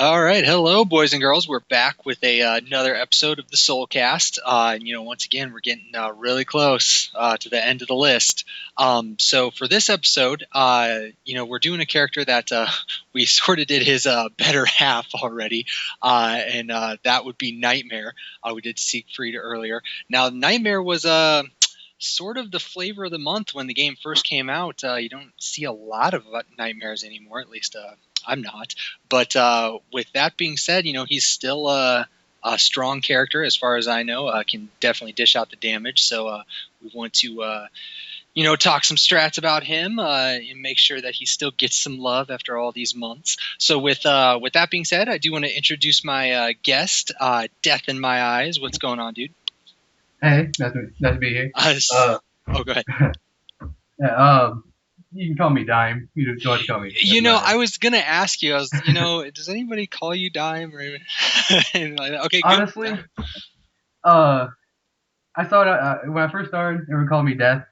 All right, hello, boys and girls. We're back with another episode of the SoulCast. Once again, we're getting really close to the end of the list. So for this episode, we're doing a character that we sort of did his better half already, and that would be Nightmare. We did Siegfried earlier. Now, Nightmare was sort of the flavor of the month when the game first came out. You don't see a lot of nightmares anymore, at least I'm not. But with that being said, he's still a strong character as far as I know. Can definitely dish out the damage. So we want to, talk some strats about him and make sure that he still gets some love after all these months. So with that being said, I do want to introduce my guest, Death in My Eyes. What's going on, dude? Hey, nice to be here. Go ahead. Yeah, you can call me Dime. You don't have to call me. I was gonna ask you. Does anybody call you Dime or okay? Honestly, good. I thought when I first started, everyone called me Death.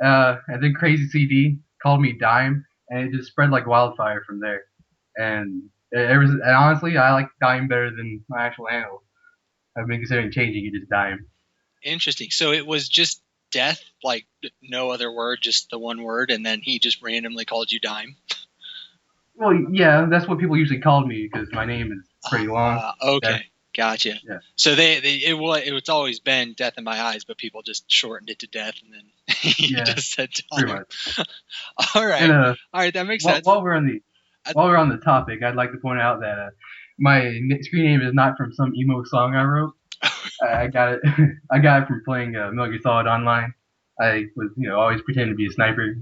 And then Crazy CD called me Dime, and it just spread like wildfire from there. And and honestly, I like Dime better than my actual handle. I've been considering changing it to Dime. Interesting. So it was just Death, like no other word, just the one word, and then he just randomly called you Dime. Well, yeah, that's what people usually called me because my name is pretty long. Okay. Death. Gotcha. Yeah. So it's always been Death in My Eyes, but people just shortened it to Death, and then you just said Dime. Pretty much. All right. And, all right, that makes sense. While we're on the topic, I'd like to point out that my screen name is not from some emo song I wrote. I got it. I got it from playing Metal Gear Solid Online. I was, always pretending to be a sniper.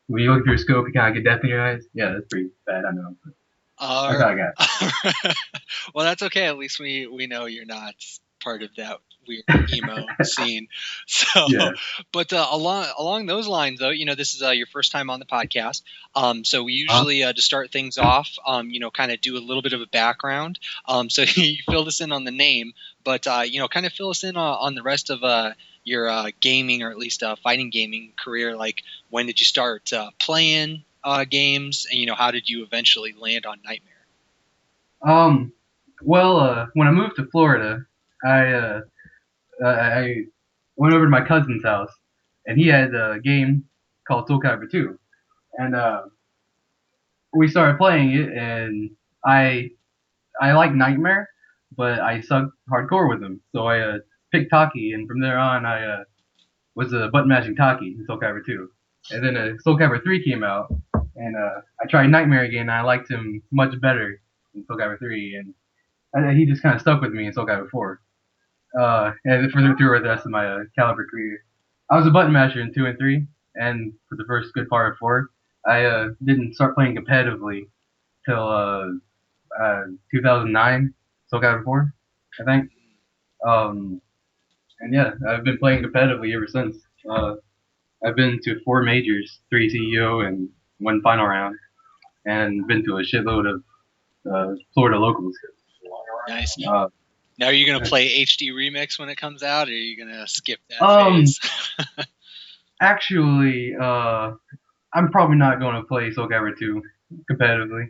When you look through a scope, you kind of get death in your eyes. Yeah, that's pretty bad. I know. That's all I got. Well, that's okay. At least we know you're not part of that weird emo scene. So, yeah. But along those lines, though, this is your first time on the podcast. So we usually to start things off, kind of do a little bit of a background. So you fill us in on the name, but kind of fill us in on the rest of your gaming, or at least fighting gaming career. Like, when did you start playing games, and how did you eventually land on Nightmare? Well, when I moved to Florida, I went over to my cousin's house, and he had a game called Soul Calibur 2, and we started playing it, and I like Nightmare, but I sucked hardcore with him, so I picked Taki, and from there on I was button mashing Taki in Soul Calibur 2, and then Soul Calibur 3 came out, and I tried Nightmare again, and I liked him much better in Soul Calibur 3, and he just kind of stuck with me in Soul Calibur 4. And through the rest of my Calibur career. I was a button masher in 2 and 3, and for the first good part of 4, I didn't start playing competitively till 2009, Soul Calibur 4, I think. And yeah, I've been playing competitively ever since. I've been to 4 majors, 3 CEO, and 1 final round, and been to a shitload of Florida locals. Nice. Now, are you going to play HD Remix when it comes out, or are you going to skip that phase? Actually, I'm probably not going to play Soul Calibur 2 competitively.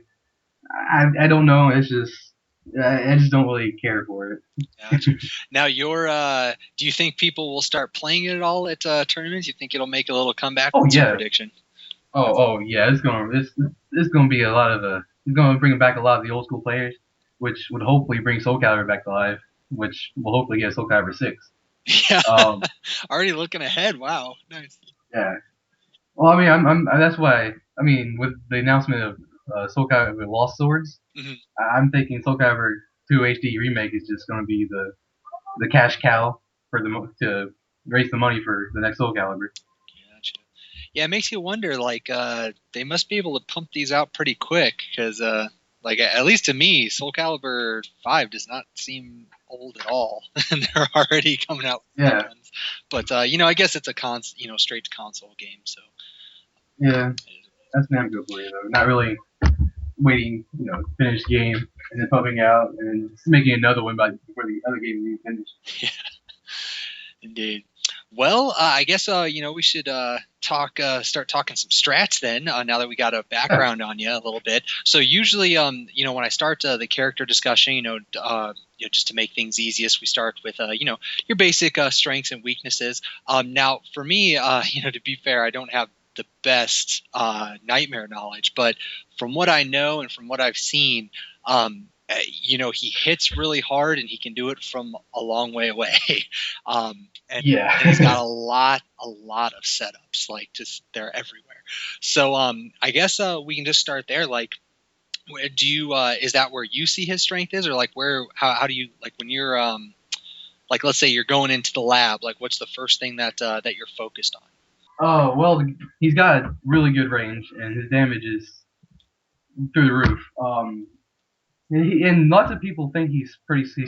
I don't know. It's just I just don't really care for it. Gotcha. Now, do you think people will start playing it at all at tournaments? You think it'll make a little comeback? What's your prediction? Oh yeah, it's gonna be a lot of it's gonna bring back a lot of the old school players, which would hopefully bring Soul Calibur back to life, which will hopefully get Soul Calibur 6. Yeah. Already looking ahead. Wow. Nice. Yeah. Well, I mean, that's why. I mean, with the announcement of Soul Calibur Lost Swords, I'm thinking Soul Calibur 2 HD remake is just going to be the cash cow for to raise the money for the next Soul Calibur. Gotcha. Yeah, it makes you wonder. Like, they must be able to pump these out pretty quick, because, like, at least to me, Soul Calibur 5 does not seem old at all, and they're already coming out with new ones. But I guess it's a straight to console game, so. Yeah, that's not good for you though. Not really waiting, finish the game and then pumping out and then making another one before the other game is finished. Yeah, indeed. Well, I guess we should start talking some strats then. Now that we got a background on you a little bit. So usually, when I start the character discussion, just to make things easiest, we start with your basic strengths and weaknesses. Now, for me, to be fair, I don't have the best nightmare knowledge, but from what I know and from what I've seen, he hits really hard and he can do it from a long way away. And he's got a lot of setups, like just they're everywhere. So I guess we can just start there. Like, do you is that where you see his strength is, or like how do you, like, when you're like, let's say you're going into the lab, like what's the first thing that you're focused on? Oh, well, he's got really good range, and his damage is through the roof. And lots of people think he's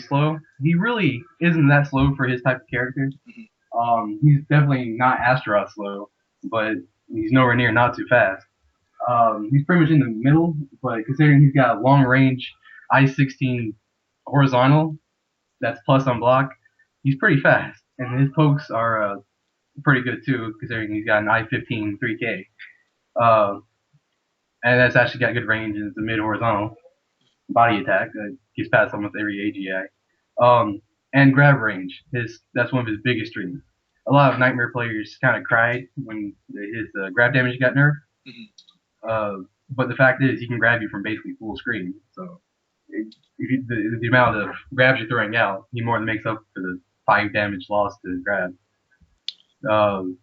slow. He really isn't that slow for his type of character. He's definitely not Astaroth slow, but he's nowhere near not too fast. He's pretty much in the middle, but considering he's got a long range I-16 horizontal, that's plus on block, he's pretty fast. And his pokes are pretty good too, considering he's got an I-15 3K. And that's actually got good range, and it's a mid horizontal body attack that gets past almost every AGI. And grab range, that's one of his biggest strengths. A lot of Nightmare players kind of cried when his grab damage got nerfed. But the fact is, he can grab you from basically full screen. So the amount of grabs you're throwing out, he more than makes up for the 5 damage lost to grab. So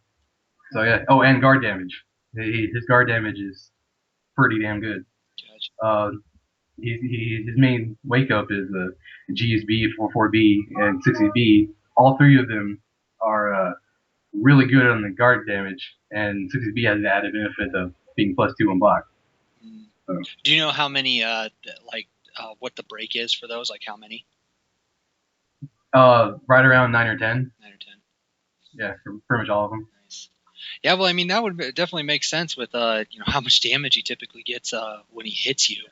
yeah. Oh, and guard damage. His guard damage is pretty damn good. Gotcha. His main wake up is GSB, 44B, and 60B. All 3 of them are really good on the guard damage, and 60B has the added benefit of being +2 on block. So. Do you know how many, what the break is for those? Like how many? Right around 9 or 10. 9 or 10. Yeah, for pretty much all of them. Nice. Yeah, well, I mean, that would definitely make sense with how much damage he typically gets when he hits you.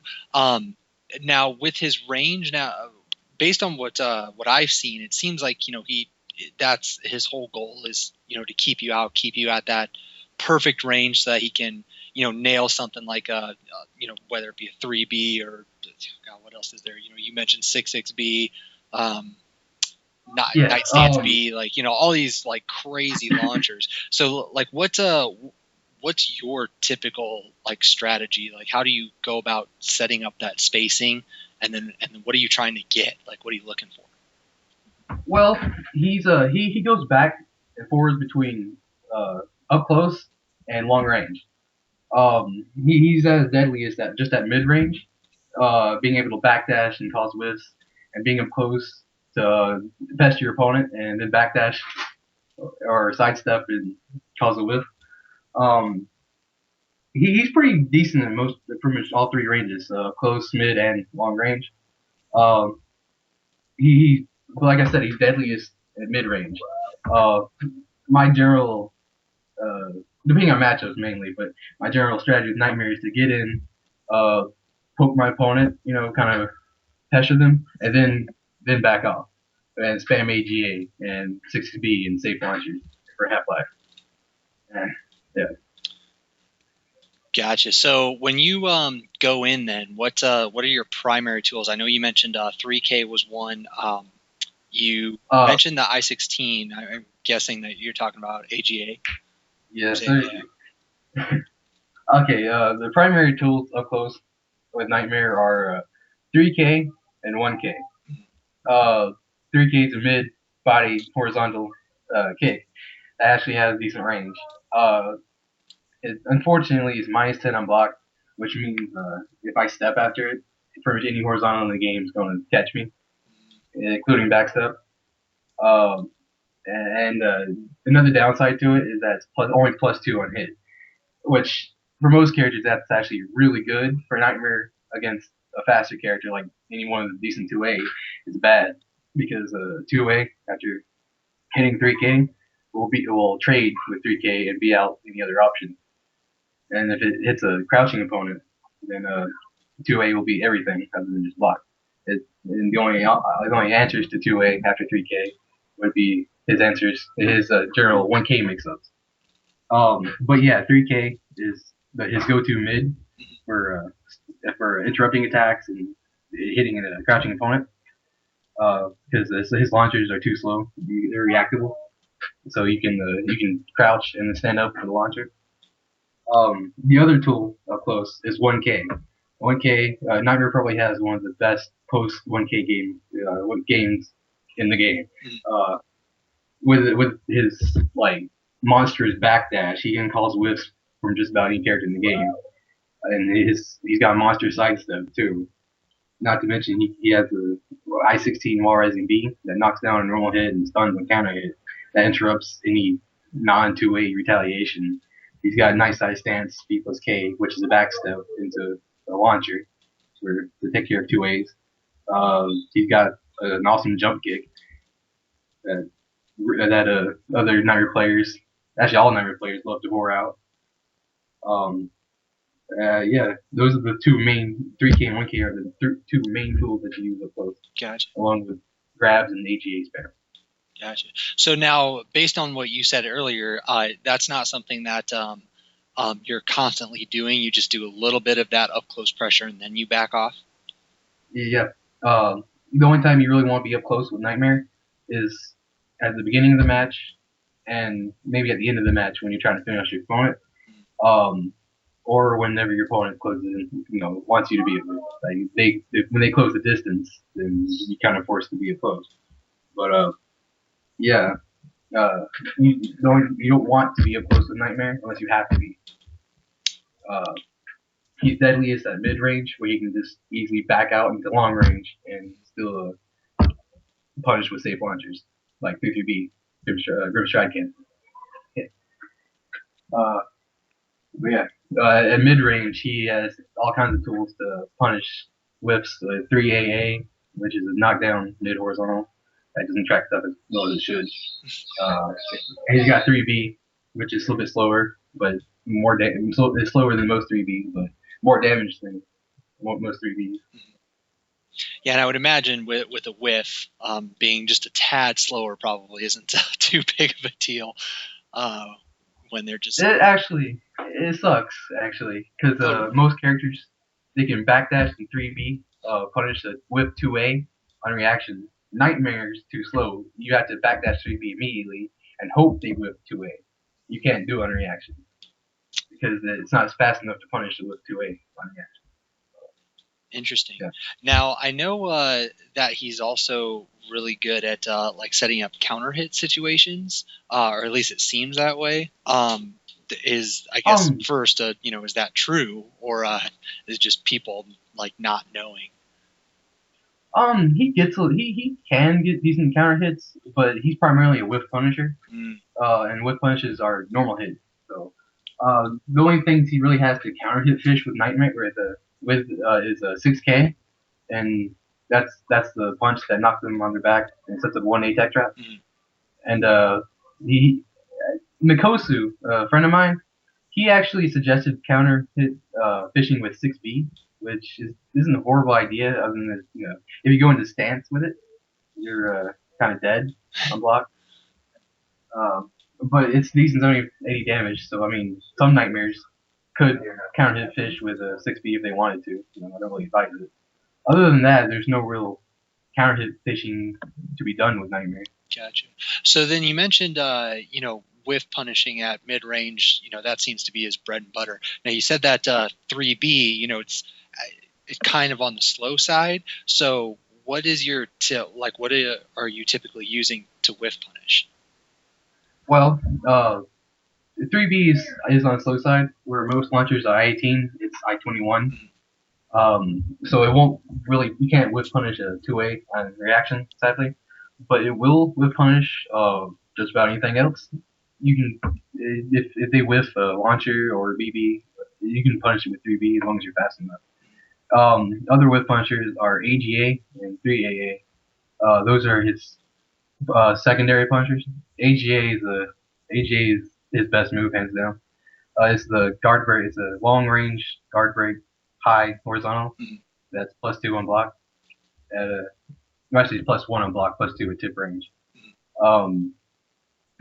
Now with his range, based on what I've seen, it seems like that's his whole goal is to keep you at that perfect range so that he can nail something like whether it be a 3B or God, what else is there? You mentioned 6B. Nightstands B, like all these like crazy launchers. So like what's your typical like strategy? Like how do you go about setting up that spacing, and then what are you trying to get? Like what are you looking for? Well, he goes back and forwards between up close and long range. He's as deadly as that, just that mid range, being able to backdash and cause whiffs, and being up close to pest your opponent and then backdash or sidestep and cause a whiff. He's pretty decent in pretty much all 3 ranges, close, mid, and long range. Like I said, he's deadliest at mid range. My general, depending on matchups mainly, but my general strategy with Nightmare is to get in, poke my opponent, kind of pressure them, and then back off and spam AGA and 6B and safe launchers for Half-Life. Yeah. Gotcha. So when you go in, then what are your primary tools? I know you mentioned 3K was one. You mentioned the I-16. I'm guessing that you're talking about AGA. Yes. Yeah. Okay. The primary tools up close with Nightmare are 3K and 1K. 3K is a mid body horizontal kick that actually has decent range. Unfortunately, it's -10 on block, which means if I step after it, pretty much any horizontal in the game is going to catch me, including backstep. And another downside to it is that it's only +2 on hit, which for most characters that's actually really good. For Nightmare against a faster character like anyone with a decent 2A is bad, because 2A after hitting 3K will trade with 3K and be out any other option. And if it hits a crouching opponent, then 2A will be everything other than just block. And the only answers to 2A after 3K would be his answers, his general 1K mix-ups. But yeah, 3K is his go-to mid for interrupting attacks and hitting a crouching opponent. Because his launchers are too slow; they're reactable, so you can crouch and then stand up for the launcher. The other tool up close is 1K. 1K, Nightmare probably has one of the best post 1K games in the game. Uh, with his like monstrous backdash, he can cause whiffs from just about any character in the game, and he's got monster sidestep too. Not to mention he has the I-16 wall rising B that knocks down a normal hit and stuns on counter hit that interrupts any non-2A retaliation. He's got a nice size stance, B plus K, which is a backstep into a launcher to take care of 2As. He's got an awesome jump kick that other Nightmare players, actually all Nightmare players, love to whore out. Yeah, those are the two main 3K and 1K are the two main tools that you use up close. Gotcha. Along with grabs and AGA spam. Gotcha. So now, based on what you said earlier, that's not something that you're constantly doing. You just do a little bit of that up close pressure and then you back off. Yeah. The only time you really want to be up close with Nightmare is at the beginning of the match and maybe at the end of the match when you're trying to finish your opponent. Or whenever your opponent closes in, wants you to be when they close the distance, then you kind of forced to be close. But yeah, you don't want to be up close with Nightmare unless you have to be. He's deadliest at mid range, where he can just easily back out into long range and still punish with safe launchers like 3-3B, Grim Stride can. Yeah. But yeah, at mid range, he has all kinds of tools to punish whiffs. 3AA, which is a knockdown mid horizontal that doesn't track stuff as well as it should. He's got 3B, which is a little bit slower, but it's slower than most 3Bs, but more damage than most 3Bs. Yeah, and I would imagine with a whiff, being just a tad slower probably isn't too big of a deal. When they're just it sucks actually because most characters they can backdash in 3B, punish a whip 2A on reaction. Nightmare's too slow. You have to backdash 3B immediately and hope they whip 2A. You can't do it on reaction because it's not fast enough to punish the whip 2A on reaction. Interesting. Yeah. Now I know that he's also really good at like setting up counter hit situations, or at least it seems that way. Is I guess first, is that true, or is it just people like not knowing? He can get decent counter hits, but he's primarily a whiff punisher, and whiff punishes are normal hits. So the only things he really has to counter hit fish with Nightmare is a 6K, and that's the punch that knocks them on their back and sets up 1A tech trap. And Mikosu, a friend of mine, he actually suggested counter hit fishing with 6B, which isn't a horrible idea. Other than that, if you go into stance with it, you're kind of dead on block. But it's decent, only 80 damage. So I mean, some Nightmares could counter hit fish with a 6B if they wanted to. I don't really advise it. Other than that, there's no real counter hit fishing to be done with Nightmare. Gotcha. So then you mentioned, whiff punishing at mid range. That seems to be his bread and butter. Now you said that 3B, it's kind of on the slow side. So what is your what are you typically using to whiff punish? Well, 3B is on the slow side, where most launchers are I-18. It's I-21. So it won't really, you can't whiff punish a 2A on reaction, sadly, but it will whiff punish just about anything else. You can, if they whiff a launcher or a BB, you can punish it with 3B as long as you're fast enough. Other whiff punishers are AGA and 3AA. Those are his secondary punishers. AGA is his best move, hands down. It's the guard break. It's a long range guard break, high horizontal. That's +2 on block. Actually, +1 on block, +2 at tip range.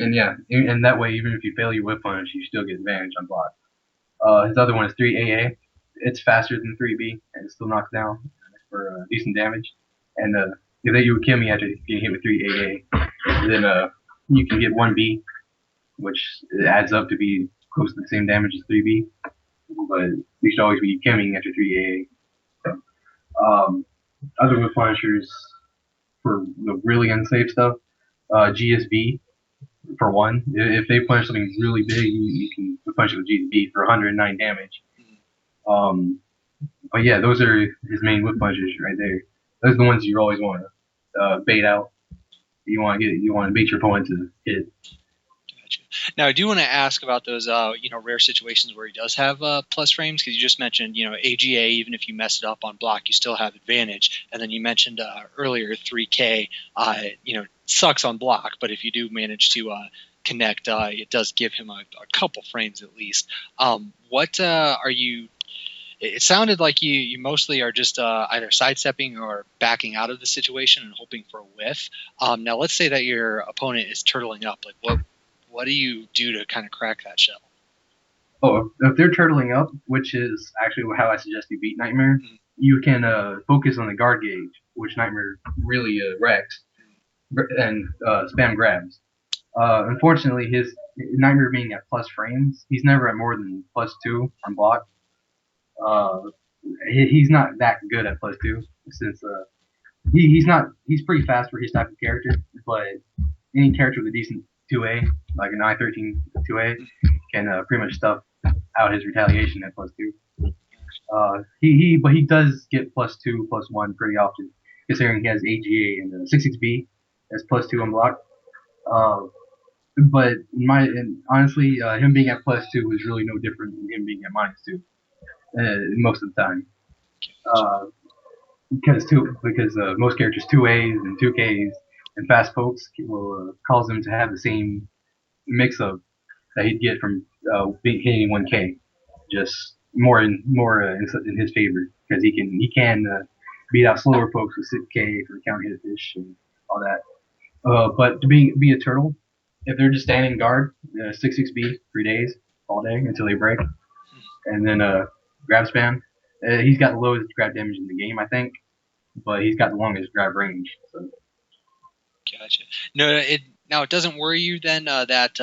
And yeah, and that way, even if you fail your whip punch, you still get advantage on block. His other one is 3AA. It's faster than 3B, and it still knocks down for decent damage. And if you would kill me after getting hit with 3AA, then you can get 1B, which adds up to be close to the same damage as 3B. But you should always be killing after 3AA. Other whip punishers for the really unsafe stuff, GSB for one. If they punish something really big, you can punish it with GSB for 109 damage. But yeah, those are his main whip punches right there. Those are the ones you always want to bait out. You want to bait your opponent to hit. Gotcha. Now I do want to ask about those rare situations where he does have plus frames, because you just mentioned AGA, even if you mess it up on block, you still have advantage. And then you mentioned earlier 3K, sucks on block, but if you do manage to connect, it does give him a couple frames at least. What are you? It sounded like you mostly are just either sidestepping or backing out of the situation and hoping for a whiff. Now, let's say that your opponent is turtling up. Like, what do you do to kind of crack that shell? Oh, if they're turtling up, which is actually how I suggest you beat Nightmare, you can focus on the guard gauge, which Nightmare really wrecks, and spam grabs. Unfortunately, his Nightmare being at plus frames, he's never at more than +2 on block. He's not that good at +2 since he's pretty fast for his type of character, but any character with a decent 2A, like an I-13 2A, can pretty much stuff out his retaliation at +2. But he does get +2, +1 pretty often, considering he has AGA and 66B as +2 on block. But honestly, him being at +2 is really no different than him being at -2 most of the time. Because most characters 2As and 2Ks and fast pokes will cause them to have the same mix-up that he'd get from hitting 1K, just more in his favor, because he can beat out slower pokes with 6K for counter hit fish and all that. But to be a turtle, if they're just standing guard, 6B 3 days all day until they break, and then grab spam. He's got the lowest grab damage in the game, I think, but he's got the longest grab range. So. Gotcha. No, it doesn't worry you then that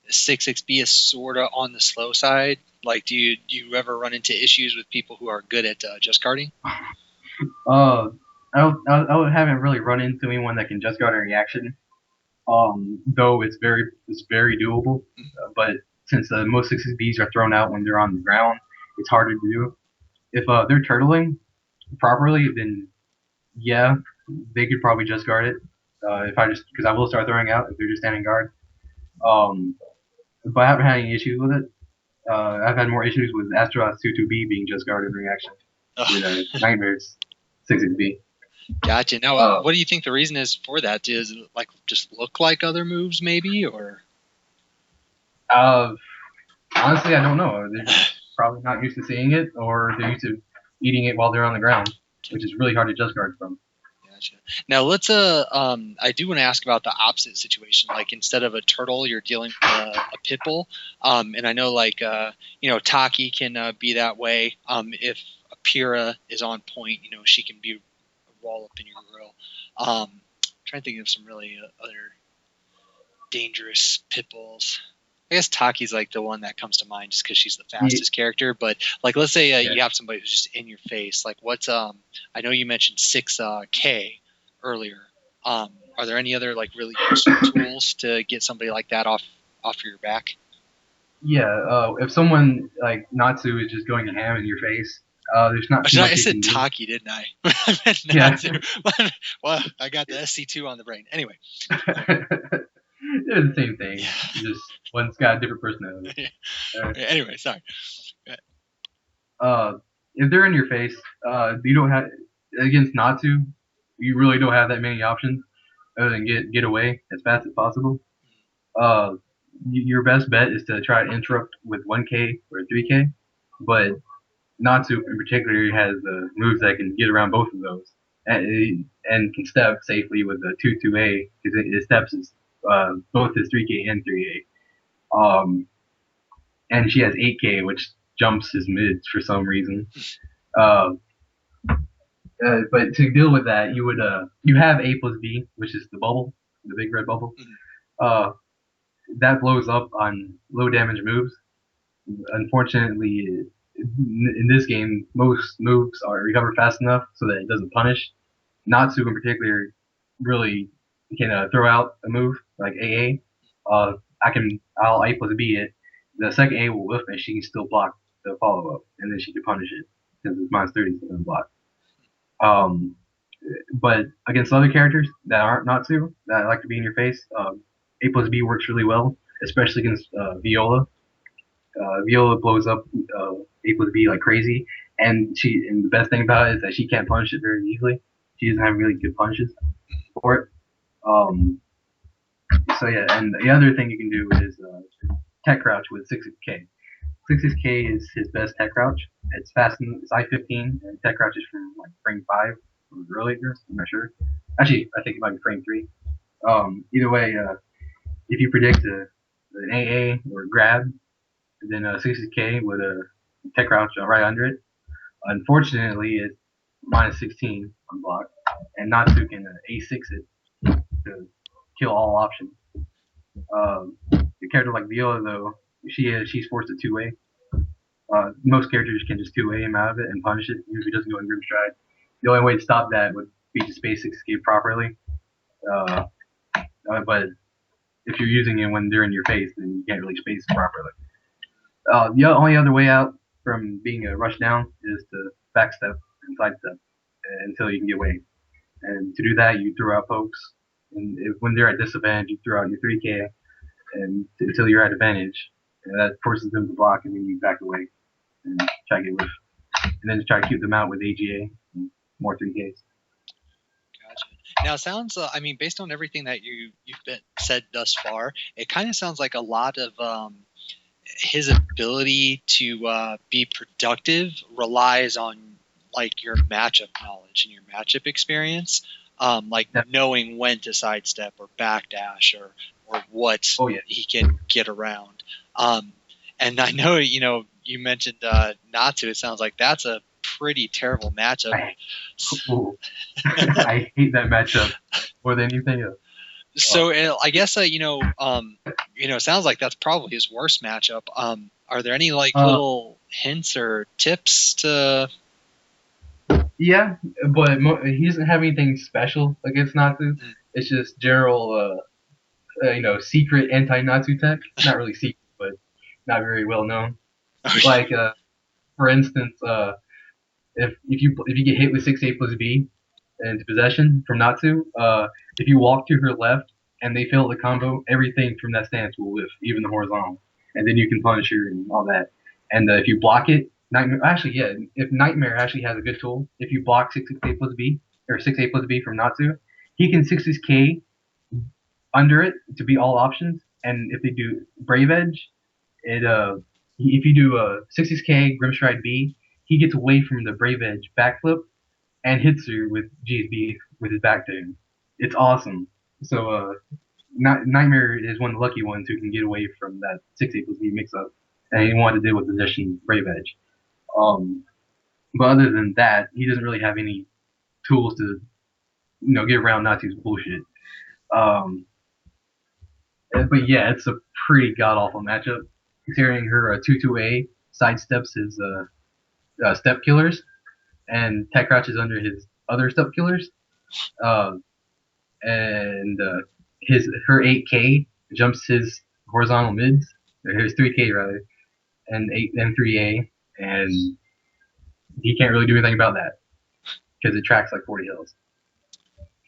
6XB is sort of on the slow side. Like, do you ever run into issues with people who are good at just guarding? I haven't really run into anyone that can just guard a reaction. Though it's very doable. But since most 6XBs are thrown out when they're on the ground, it's harder to do. If they're turtling properly, then yeah, they could probably just guard it. Because I will start throwing out if they're just standing guard. But I haven't had any issues with it. I've had more issues with Astaroth's 2-2B being just guarded in reaction. With Nightmare's 6B. Gotcha. Now, what do you think the reason is for that? Does it just look like other moves, maybe, or? Honestly, I don't know. They're just probably not used to seeing it, or they're used to eating it while they're on the ground, which is really hard to just guard from. Gotcha. Now let's I do want to ask about the opposite situation. Like, instead of a turtle, you're dealing with a pit bull. And I know Taki can be that way. If Apira is on point, she can be a wall up in your grill. I'm trying to think of some really other dangerous pit bulls. I guess Taki's the one that comes to mind just because she's the fastest character. But let's say you have somebody who's just in your face. What's I know you mentioned 6K earlier. Are there any other really useful tools to get somebody like that off your back? Yeah, if someone like Natsu is just going ham in your face, there's not. I said Taki, didn't I? I meant Natsu. Yeah. Well, I got the SC2 on the brain. Anyway. They're the same thing. Yeah. Just one's got a different personality. Anyway, sorry. If they're in your face, you don't have against Natsu. You really don't have that many options other than get away as fast as possible. Your best bet is to try to interrupt with 1K or 3K, but Natsu in particular has moves that can get around both of those and can step safely with the 2-2A because his steps is both his 3K and 3A. And she has 8K, which jumps his mids for some reason. Uh, but to deal with that, you have A plus B, which is the bubble, the big red bubble. Uh, that blows up on low damage moves. Unfortunately, in this game, most moves are recover fast enough so that it doesn't punish. Natsu in particular really can throw out a move like AA. I'll A plus B it. The second A will whiff and she can still block the follow up, and then she can punish it because it's minus 30 to block. But against other characters that aren't Natsu, that like to be in your face, A plus B works really well, especially against Viola. Viola blows up A plus B like crazy, and the best thing about it is that she can't punish it very easily. She doesn't have really good punches for it. So yeah, and the other thing you can do is tech crouch with 6K. 6K is his best tech crouch. It's fast. It's I-15, and tech crouch is from like frame 5 or earlier. I'm not sure. Actually, I think it might be frame 3. Either way, if you predict an AA or a grab, then 60K with a tech crouch right under it. Unfortunately, it's minus 16 on block, and Natsu can A6 it to kill all options. The character like Viola, though, she's forced to 2A. Most characters can just 2A him out of it and punish it, usually doesn't go in grim stride. The only way to stop that would be to space escape properly. But if you're using it when they're in your face, then you can't really space properly. The only other way out from being a rush down is to backstep and sidestep until you can get away. And to do that, you throw out pokes. And when they're at disadvantage, you throw out your 3K and until you're at advantage. And that forces them to block, and then you back away and try to get Whiff. And then try to keep them out with AGA and more 3Ks. Gotcha. Now, it sounds, based on everything that you've said thus far, it kind of sounds like a lot of his ability to be productive relies on like your matchup knowledge and your matchup experience, knowing when to sidestep or backdash or what he can get around. And I know you mentioned Natsu. It sounds like that's a pretty terrible matchup. I hate that matchup more than anything else. So I guess it sounds like that's probably his worst matchup. Are there any little hints or tips to? Yeah, but he doesn't have anything special against Natsu. It's just general, secret anti-Natsu tech. Not really secret, but not very well known. Okay. Like, for instance, if you get hit with 6A plus B into possession from Natsu, if you walk to her left and they fail the combo, everything from that stance will whiff, even the horizontal, and then you can punish her and all that. And if you block it, if Nightmare actually has a good tool, if you block 6A plus B or 6A plus B from Natsu, he can 6K under it to be all options. And if they do Brave Edge, if you do a 6K Grimstride B, he gets away from the Brave Edge backflip and hits her with GSB with his back to him. It's awesome. So Nightmare is one of the lucky ones who can get away from that 6A plus B mix-up, and he wanted to deal with possession Brave Edge. But other than that, he doesn't really have any tools to, get around Natsu's bullshit. But yeah, it's a pretty god-awful matchup. Considering her 2-2A sidesteps his step killers, and tech crouches under his other step killers, and her 8K jumps his horizontal mids, or his 3K rather, and 3A, and he can't really do anything about that because it tracks like 40 hills.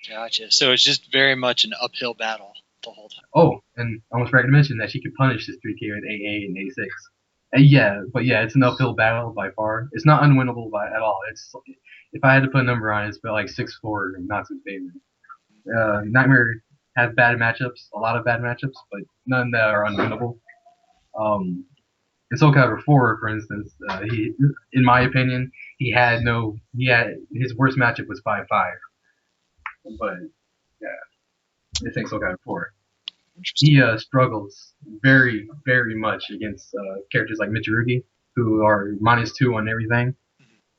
Gotcha. So it's just very much an uphill battle the whole time. Oh, and I almost forgot to mention that she can punish his 3K with AA and A6. It's an uphill battle by far. It's not unwinnable at all. It's if I had to put a number on it, it's about like 6-4 in Natsu's favor. Nightmare has bad matchups, a lot of bad matchups, but none that are unwinnable. In Soul Calibur 4, for instance, he, in my opinion, his worst matchup was 5-5. But yeah, this ain't Soul Calibur 4. Interesting. He struggles very, very much against characters like Mitsurugi, who are -2 on everything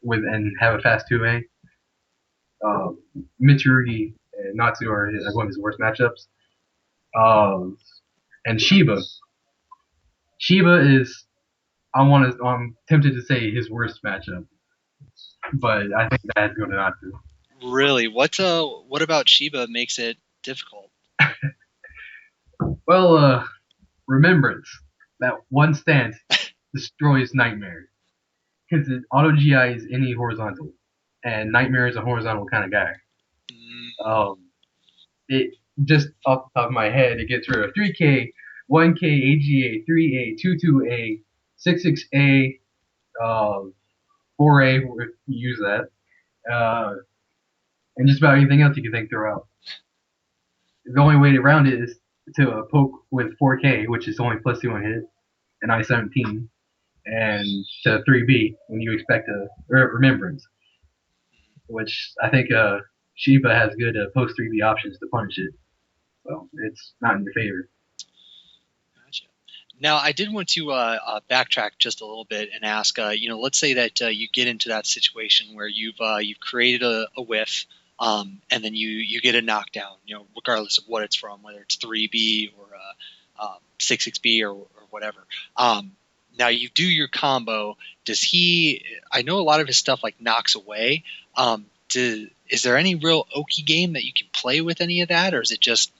with and have a fast 2A. Uh, Mitsurugi and Natsu are one of his worst matchups. And Shiba. Shiba is I'm tempted to say his worst matchup, but I think that has to go to Natsu. Really? What about Shiba makes it difficult? Well, Remembrance. That one stance destroys Nightmare. Because auto GI is any horizontal, and Nightmare is a horizontal kind of guy. Mm, Um, it just off the top of my head, it gets rid of 3K, 1K, AGA, 3A, 22A, 66A, 4A if you use that, and just about anything else you can think throughout. The only way around it is to poke with 4K, which is only +2 on hit, and I-17, and to 3B when you expect a Remembrance, which I think Shiba has good post 3B options to punish it, so it's not in your favor. gotcha. Now, I did want to backtrack just a little bit and ask, let's say that you get into that situation where you've created a whiff, and then you get a knockdown, regardless of what it's from, whether it's 3B or 6B or whatever. Now you do your combo. Does he? I know a lot of his stuff like knocks away. Is there any real Oki game that you can play with any of that, or is it just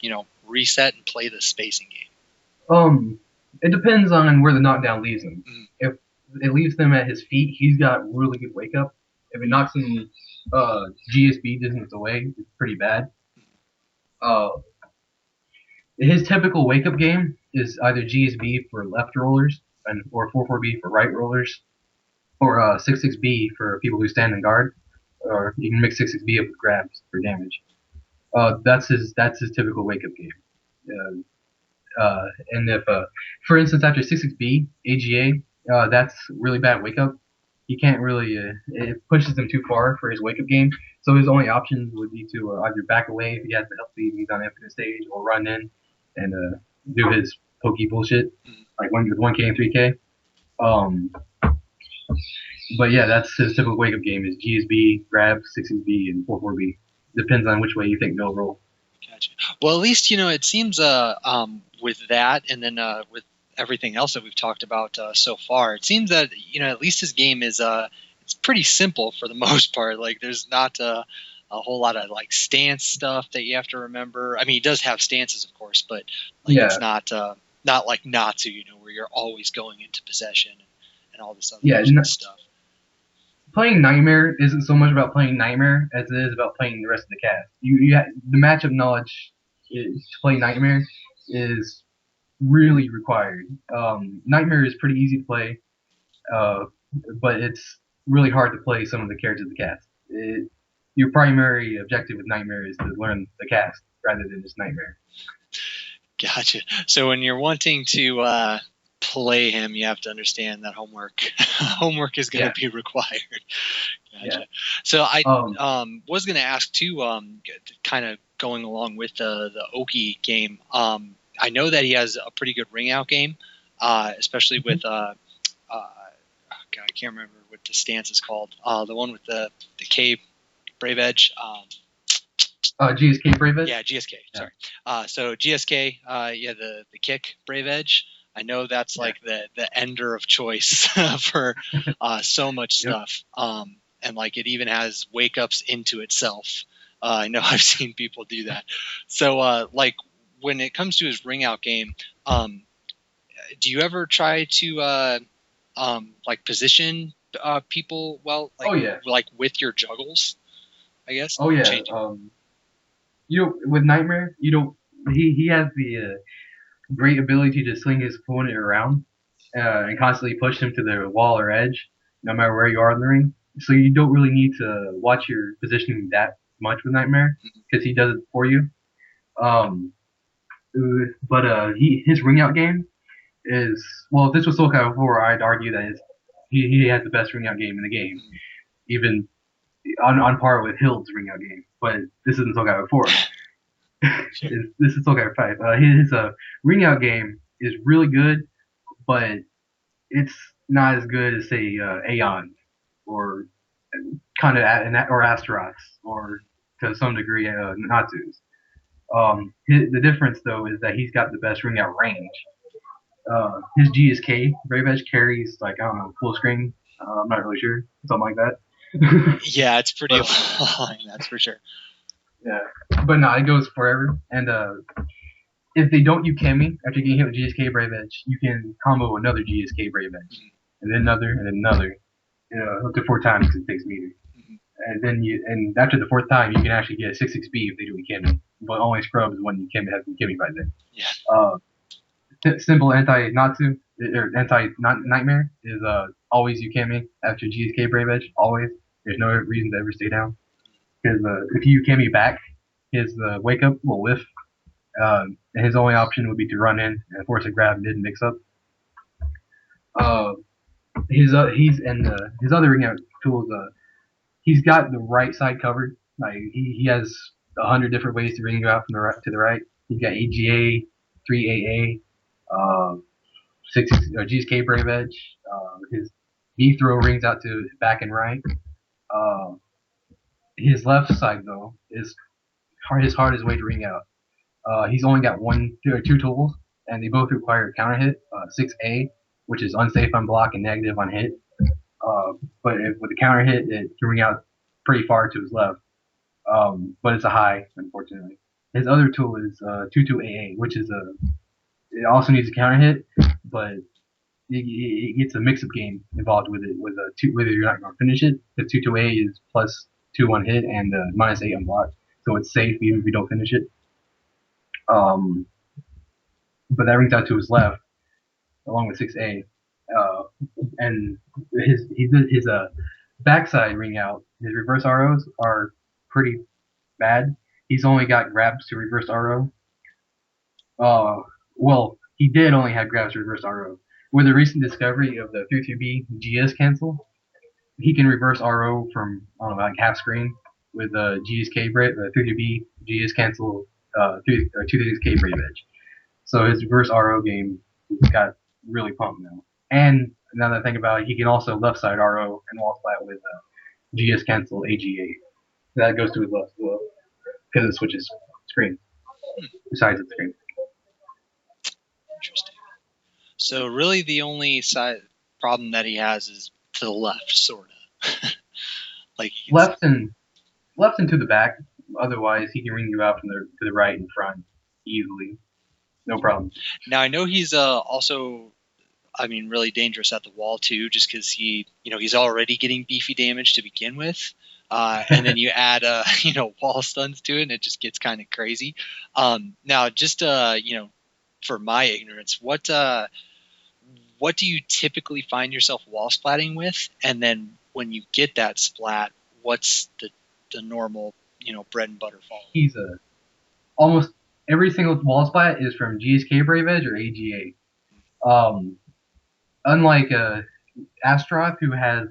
reset and play the spacing game? It depends on where the knockdown leaves him. Mm. If it leaves him at his feet, he's got really good wake up. If it knocks him GSB distance away, it's pretty bad. His typical wake up game is either GSB for left rollers or 4-4B for right rollers, or 6-6B for people who stand in guard, or you can mix 6-6B up with grabs for damage. That's his typical wake up game. And if, for instance, after 6-6B, AGA, that's really bad wake up. He can't really, it pushes him too far for his wake up game. So his only options would be to either back away if he has the health lead and he's on infinite stage, or run in and do his pokey bullshit, like with 1K and 3K. But yeah, that's his typical wake up game is GSB, grab, 6-6B, and 4-4B. Depends on which way you think they'll roll. Gotcha. Well, at least it seems with that, and then with everything else that we've talked about so far, it seems that at least his game is it's pretty simple for the most part. Like there's not a whole lot of like stance stuff that you have to remember. I mean, he does have stances, of course, but it's not like Natsu, where you're always going into possession and all this other stuff. Playing Nightmare isn't so much about playing Nightmare as it is about playing the rest of the cast. The matchup knowledge to play Nightmare is really required. Nightmare is pretty easy to play, but it's really hard to play some of the characters of the cast. Your primary objective with Nightmare is to learn the cast rather than just Nightmare. Gotcha. So when you're wanting to play him, you have to understand that homework is going to be required. Gotcha. Yeah. So I was going to ask too, kind of going along with the Oki game. I know that he has a pretty good ring out game, especially with God, I can't remember what the stance is called. The one with the K Brave Edge. GSK Brave Edge? Yeah, GSK. Sorry. So GSK, the kick Brave Edge. I know that's like the ender of choice for so much stuff. And like it even has wake ups into itself. I know I've seen people do that. So like when it comes to his ring out game, do you ever try to like position people well? Like, like with your juggles, I guess. Oh yeah. With Nightmare, he has the great ability to sling his opponent around and constantly push him to the wall or edge, no matter where you are in the ring. So you don't really need to watch your positioning that much with Nightmare because he does it for you. But his ring out game is, well, if this was SoulCast before, I'd argue that he has the best ring out game in the game, even on par with Hild's ring out game. But this isn't SoulCast before. Sure. This is SoulCast 5. His ring out game is really good, but it's not as good as say Aeon or kind of or Astaroths or to some degree Natsu's. The difference though is that he's got the best ring out range. His GSK Brave Edge carries like I don't know full screen. I'm not really sure something like that. Yeah, it's pretty But long, that's for sure. yeah, but no, it goes forever. And if they don't Ukemi after getting hit with GSK Brave Edge, you can combo another GSK Brave Edge, and then another, and then another, up to 4 times because it takes meter. Mm-hmm. And after the 4th time, you can actually get a 6-6B if they do Ukemi. But only scrubs when Ukemi has Ukemi by then. Yeah. Simple anti-Natsu or anti-Nightmare is always Ukemi after GSK Brave Edge. Always. There's no reason to ever stay down. Because if you Ukemi back, his Wake Up will Whiff. And his only option would be to run in and force a grab mid mix up. His other ring out tools. He's got the right side covered. Like he has 100 different ways to ring you out from the right to the right. He's got AGA, 3AA, 6 GSK Brave Edge. His B throw rings out to back and right. His left side though is his hardest way to ring out. He's only got two tools, and they both require counter hit. 6A, which is unsafe on block and negative on hit. But with the counter hit, it can ring out pretty far to his left. But it's a high, unfortunately. His other tool is 22AA, which is it also needs a counter hit, but it gets a mix-up game involved with it. With whether you're not going to finish it, the 22A is +2 on hit and -8 on block, so it's safe even if you don't finish it. But that rings out to his left, along with 6A. And his backside ring out, his reverse ROs are pretty bad. He's only got grabs to reverse RO. Well, he did only have grabs to reverse RO. With the recent discovery of the 3-3B GS cancel, he can reverse RO from I don't know, like half screen with GSK Brave, 3-3B GS cancel 2-3K Brave Edge. So his reverse RO game got really pumped now. And now that I think about it, he can also left side RO and wall flat with GS cancel AGA. That goes to his left as well because it switches screen besides the screen. Interesting. So really, the only side problem that he has is to the left, sort of. Like left and to the back. Otherwise, he can ring you out from to the right and front easily, no problem. Now I know he's also, I mean, really dangerous at the wall too, just because he's already getting beefy damage to begin with. And then you add, wall stuns to it, and it just gets kind of crazy. Now, just for my ignorance, what do you typically find yourself wall splatting with? And then when you get that splat, what's the normal, bread and butter follow? He's almost every single wall splat is from GSK Brave Edge or AGA. Unlike Astaroth, who has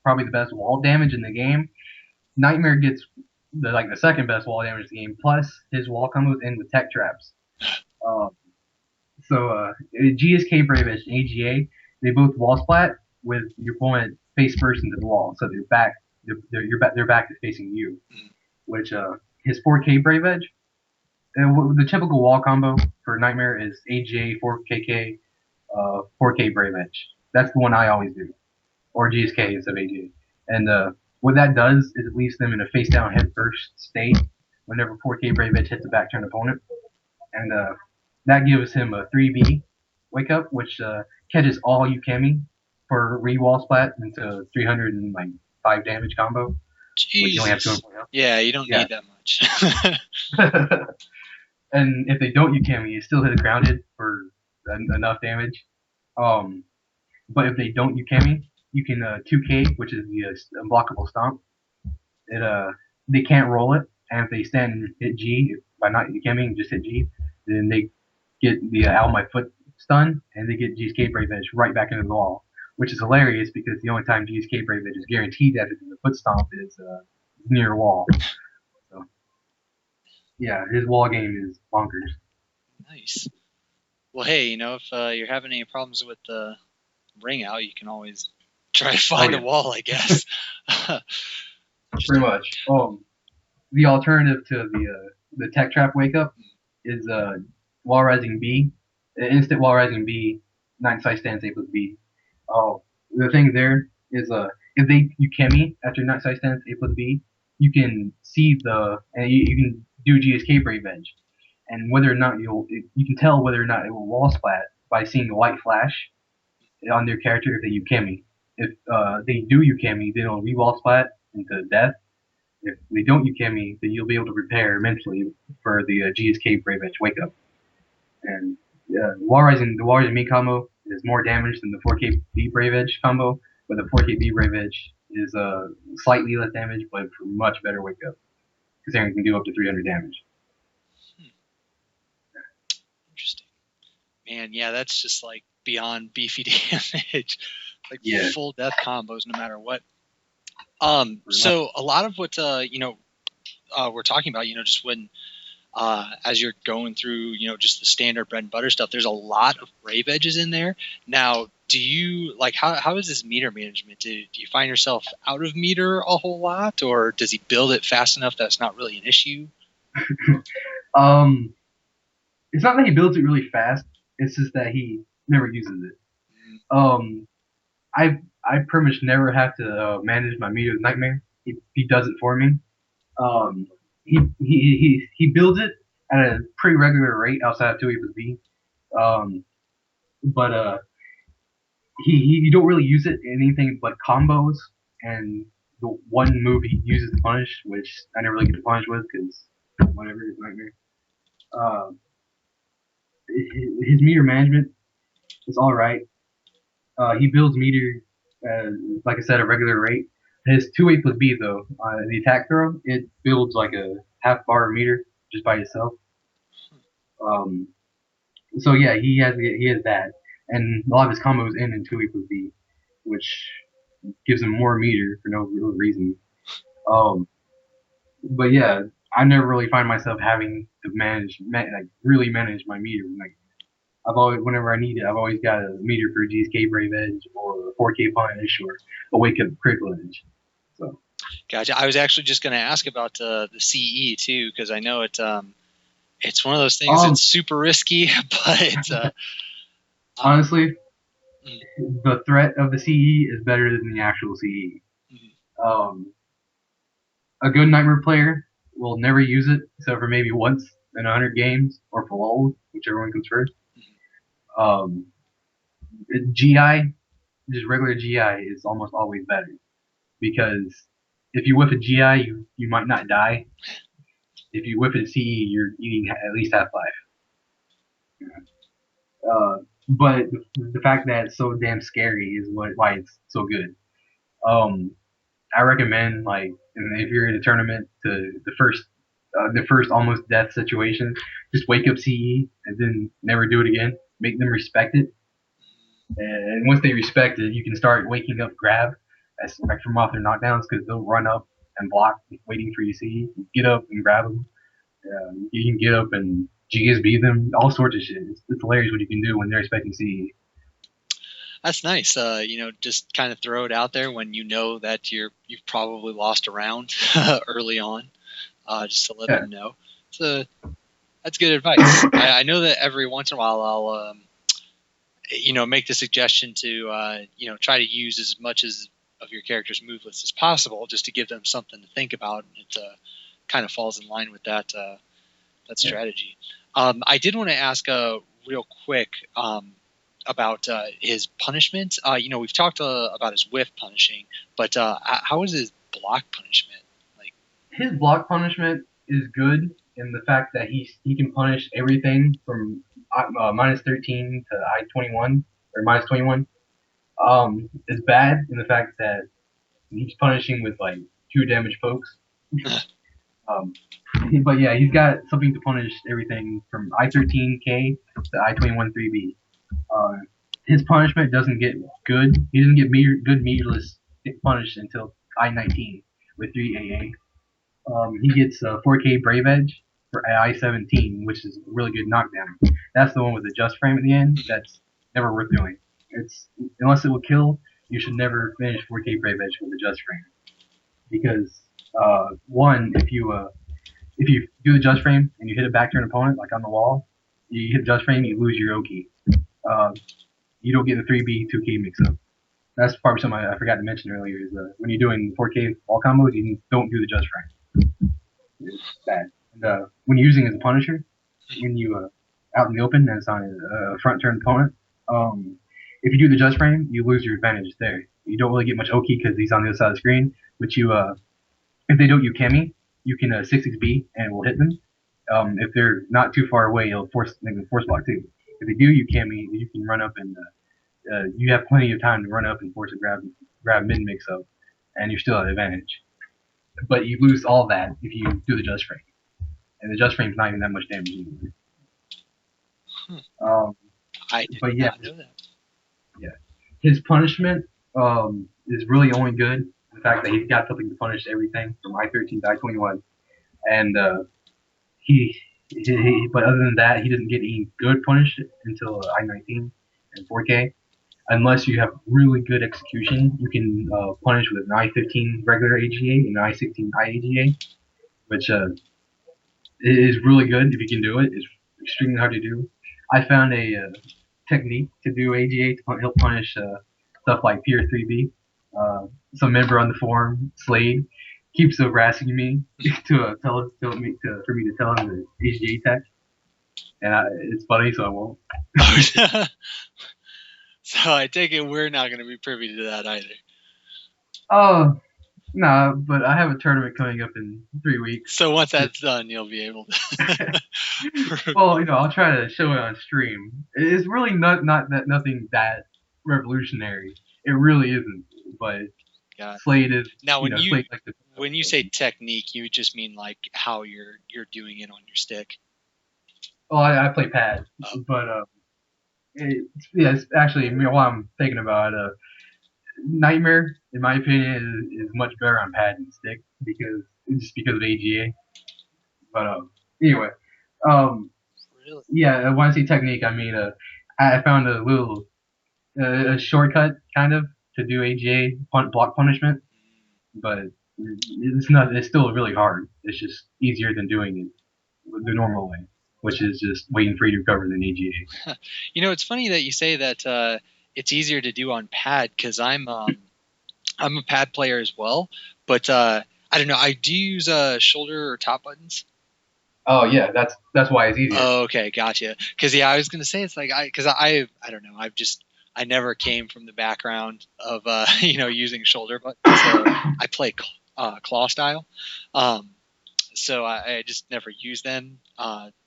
probably the best wall damage in the game, Nightmare gets the second best wall damage in the game. Plus, his wall combos end with tech traps. So GSK Brave Edge and AGA, they both wall splat with your opponent face first into the wall, so their back is facing you. Which his 4K Brave Edge, and the typical wall combo for Nightmare is AGA 4KK 4K Brave Edge. That's the one I always do, or GSK instead of AGA. And what that does is it leaves them in a face down head first state whenever 4K Brave Edge hits a back turn opponent, and that gives him a 3B wake up, which catches all Ukemi for re-wall splat into 305 damage combo. Jesus. You only have 200 health. Yeah, you don't need that much. And if they don't Ukemi, you still hit it grounded for enough damage. But if they don't Ukemi, you can 2K, which is the unblockable stomp. They can't roll it, and if they stand and hit G by not Ukemi, just hit G, then they get the out of my foot stun, and they get GSK Brave Edge right back into the wall, which is hilarious because the only time GSK Brave Edge is guaranteed after the foot stomp is near a wall. So, Yeah, his wall game is bonkers. Nice. Well, hey, if you're having any problems with the ring out, you can always try to find a wall, I guess. Pretty much. The alternative to the tech trap wake up is wall rising B, instant wall rising B, 9 side stance A plus B. Oh, the thing there is if you Kemi after 9 side stance A plus B, you can see and you can do GSK Brave Edge, and whether or not you can tell whether or not it will wall splat by seeing the white flash on their character if they Ukemi. If they do Ukemi, then it'll re-wall splat into death. If they don't Ukemi, then you'll be able to repair mentally for the GSK Brave Edge Wake Up. And the Wall Rising Me combo is more damage than the 4K B Brave Edge combo, but the 4K B Brave Edge is slightly less damage, but for much better Wake Up, considering it can do up to 300 damage. Interesting. Man, yeah, that's just like beyond beefy damage. Like full death combos no matter what. So a lot of what we're talking about, just when as you're going through, just the standard bread and butter stuff, there's a lot of brave edges in there. Now, do you how is this meter management? Do you find yourself out of meter a whole lot, or does he build it fast enough that's not really an issue? It's not that he builds it really fast. It's just that he never uses it. I pretty much never have to manage my meter with Nightmare. He does it for me. He builds it at a pretty regular rate outside of 2A plus B. But he don't really use it in anything but combos and the one move he uses to punish, which I never really get to punish with because whatever, it's Nightmare. His meter management is all right. He builds meter, like I said, at a regular rate. His 2A plus B though, the attack throw, it builds like a half bar meter just by itself. So yeah, he has that, and a lot of his combos end in 2A plus B, which gives him more meter for no real reason. But yeah, I never really find myself having to really manage my meter. Like I've always, whenever I need it, I've always got a meter for GSK Brave Edge or a 4K Punish or a Wake Up Critical Edge. So. Gotcha. I was actually just going to ask about the CE too, because I know it's one of those things that's super risky, but honestly, the threat of the CE is better than the actual CE. Mm-hmm. A good Nightmare player will never use it, except for maybe once in 100 games, or for lulls, whichever one comes first. GI, just regular GI, is almost always better, because if you whiff a GI, you might not die. If you whiff a CE, you're eating at least half life. But the fact that it's so damn scary is why it's so good. I recommend, like, if you're in a tournament, to the first almost death situation, just wake up CE and then never do it again. Make them respect it, and once they respect it, you can start waking up grab from off their knockdowns, because they'll run up and block, waiting for you CE. Get up and grab them. You can get up and GSB them, all sorts of shit. It's hilarious what you can do when they're expecting CE. That's nice. Just kind of throw it out there when you know that you've probably lost a round early on, just to let them know. So that's good advice. I know that every once in a while I'll, make the suggestion to, try to use as much of your character's move list as possible, just to give them something to think about. It kind of falls in line with that strategy. I did want to ask real quick about his punishment. We've talked about his whiff punishing, but how is his block punishment? Like, his block punishment is good in the fact that he can punish everything from minus 13 to I-21 or minus 21. It's bad in the fact that he's punishing with like 2 damage pokes. But yeah, he's got something to punish everything from I-13K to I-21 3B. His punishment doesn't get good. He doesn't get good meterless punished until I-19 with 3 AA. He gets 4K Brave Edge, for I-17, which is a really good knockdown. That's the one with the just frame at the end. That's never worth doing. It's unless it will kill, you should never finish 4K Brave Edge with a just frame because one, if you do the just frame and you hit a back turn opponent like on the wall, you hit just frame, you lose your Oki. You don't get the 3B 2K mix up. That's probably something I forgot to mention earlier. Is when you're doing 4K wall combos, you don't do the just frame. It's bad. And when you're using it as a Punisher, when you out in the open and it's on a front turn opponent, if you do the just frame, you lose your advantage there. You don't really get much Oki because he's on the other side of the screen. But if they don't Kemi, you can 6xB and it will hit them. If they're not too far away, they can force block too. If they do Kemi, you can run up and you have plenty of time to run up and force a grab mid mix up, and you're still at advantage. But you lose all that if you do the just frame, and the just frame's not even that much damage anymore. I did but not know that. Yeah, his punishment is really only good. The fact that he's got something to punish everything from I-13 to I-21, and but other than that, he doesn't get any good punish until I-19 and 4K. Unless you have really good execution, you can punish with an I-15 regular AGA and an I-16 IAGA, which is really good if you can do it. It's extremely hard to do. I found a technique to do AGA to help punish stuff like Pier 3B. Some member on the forum, Slade, keeps harassing me for me to tell him the AGA tech, and it's funny, so I won't. So I take it we're not going to be privy to that either. Oh, no, but I have a tournament coming up in 3 weeks. So once that's done, you'll be able to. Well, I'll try to show it on stream. It's really nothing that revolutionary. It really isn't. But Slade is now. When you say technique, you just mean like how you're doing it on your stick. Well, I play pad, but it's actually while I'm thinking about it, Nightmare, in my opinion, is much better on pad than stick because of AGA. But anyway, really? Yeah, when I say technique, I mean I found a little a shortcut kind of to do AGA block punishment, but it's still really hard. It's just easier than doing it the normal way, which is just waiting for you to recover than AGA. It's funny that you say that it's easier to do on pad because I'm a pad player as well, but I don't know. I do use shoulder or top buttons. Oh yeah, that's why it's easier. Oh, okay, gotcha. Because I was gonna say it's like I don't know. I never came from the background of using shoulder buttons. So I play claw style, so I just never used them.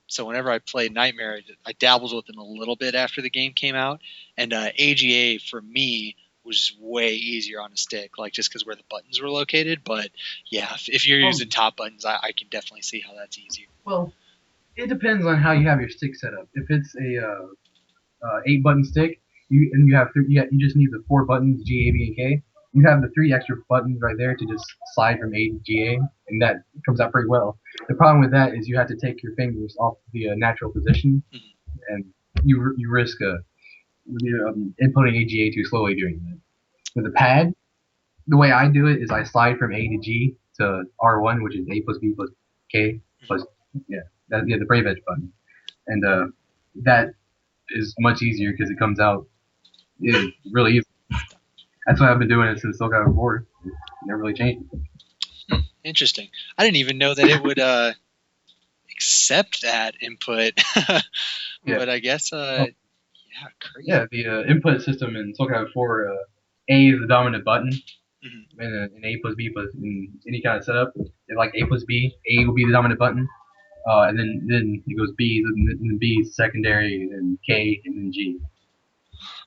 So whenever I played Nightmare, I dabbled with them a little bit after the game came out, and AGA for me was way easier on a stick, like just because where the buttons were located. But yeah, if you're using top buttons, I can definitely see how that's easier. Well, it depends on how you have your stick set up. If it's a 8-button stick, you just need the 4 buttons G, A, B, and K. You have the 3 extra buttons right there to just slide from A to G, A, and that comes out pretty well. The problem with that is you have to take your fingers off the natural position, and you risk inputting AGA too slowly doing that. With a pad, the way I do it is I slide from A to G to R1, which is A plus B plus K plus the Brave Edge button, and that is much easier because it comes out really easy. That's why I've been doing it since SoulCast 4. Never really changed. Interesting. I didn't even know that it would accept that input. But I guess crazy. Yeah, the input system in SoulCast 4, A is the dominant button, and A plus B plus in any kind of setup. Like A plus B, A will be the dominant button, and then it goes B, then B is secondary, and then K, and then G.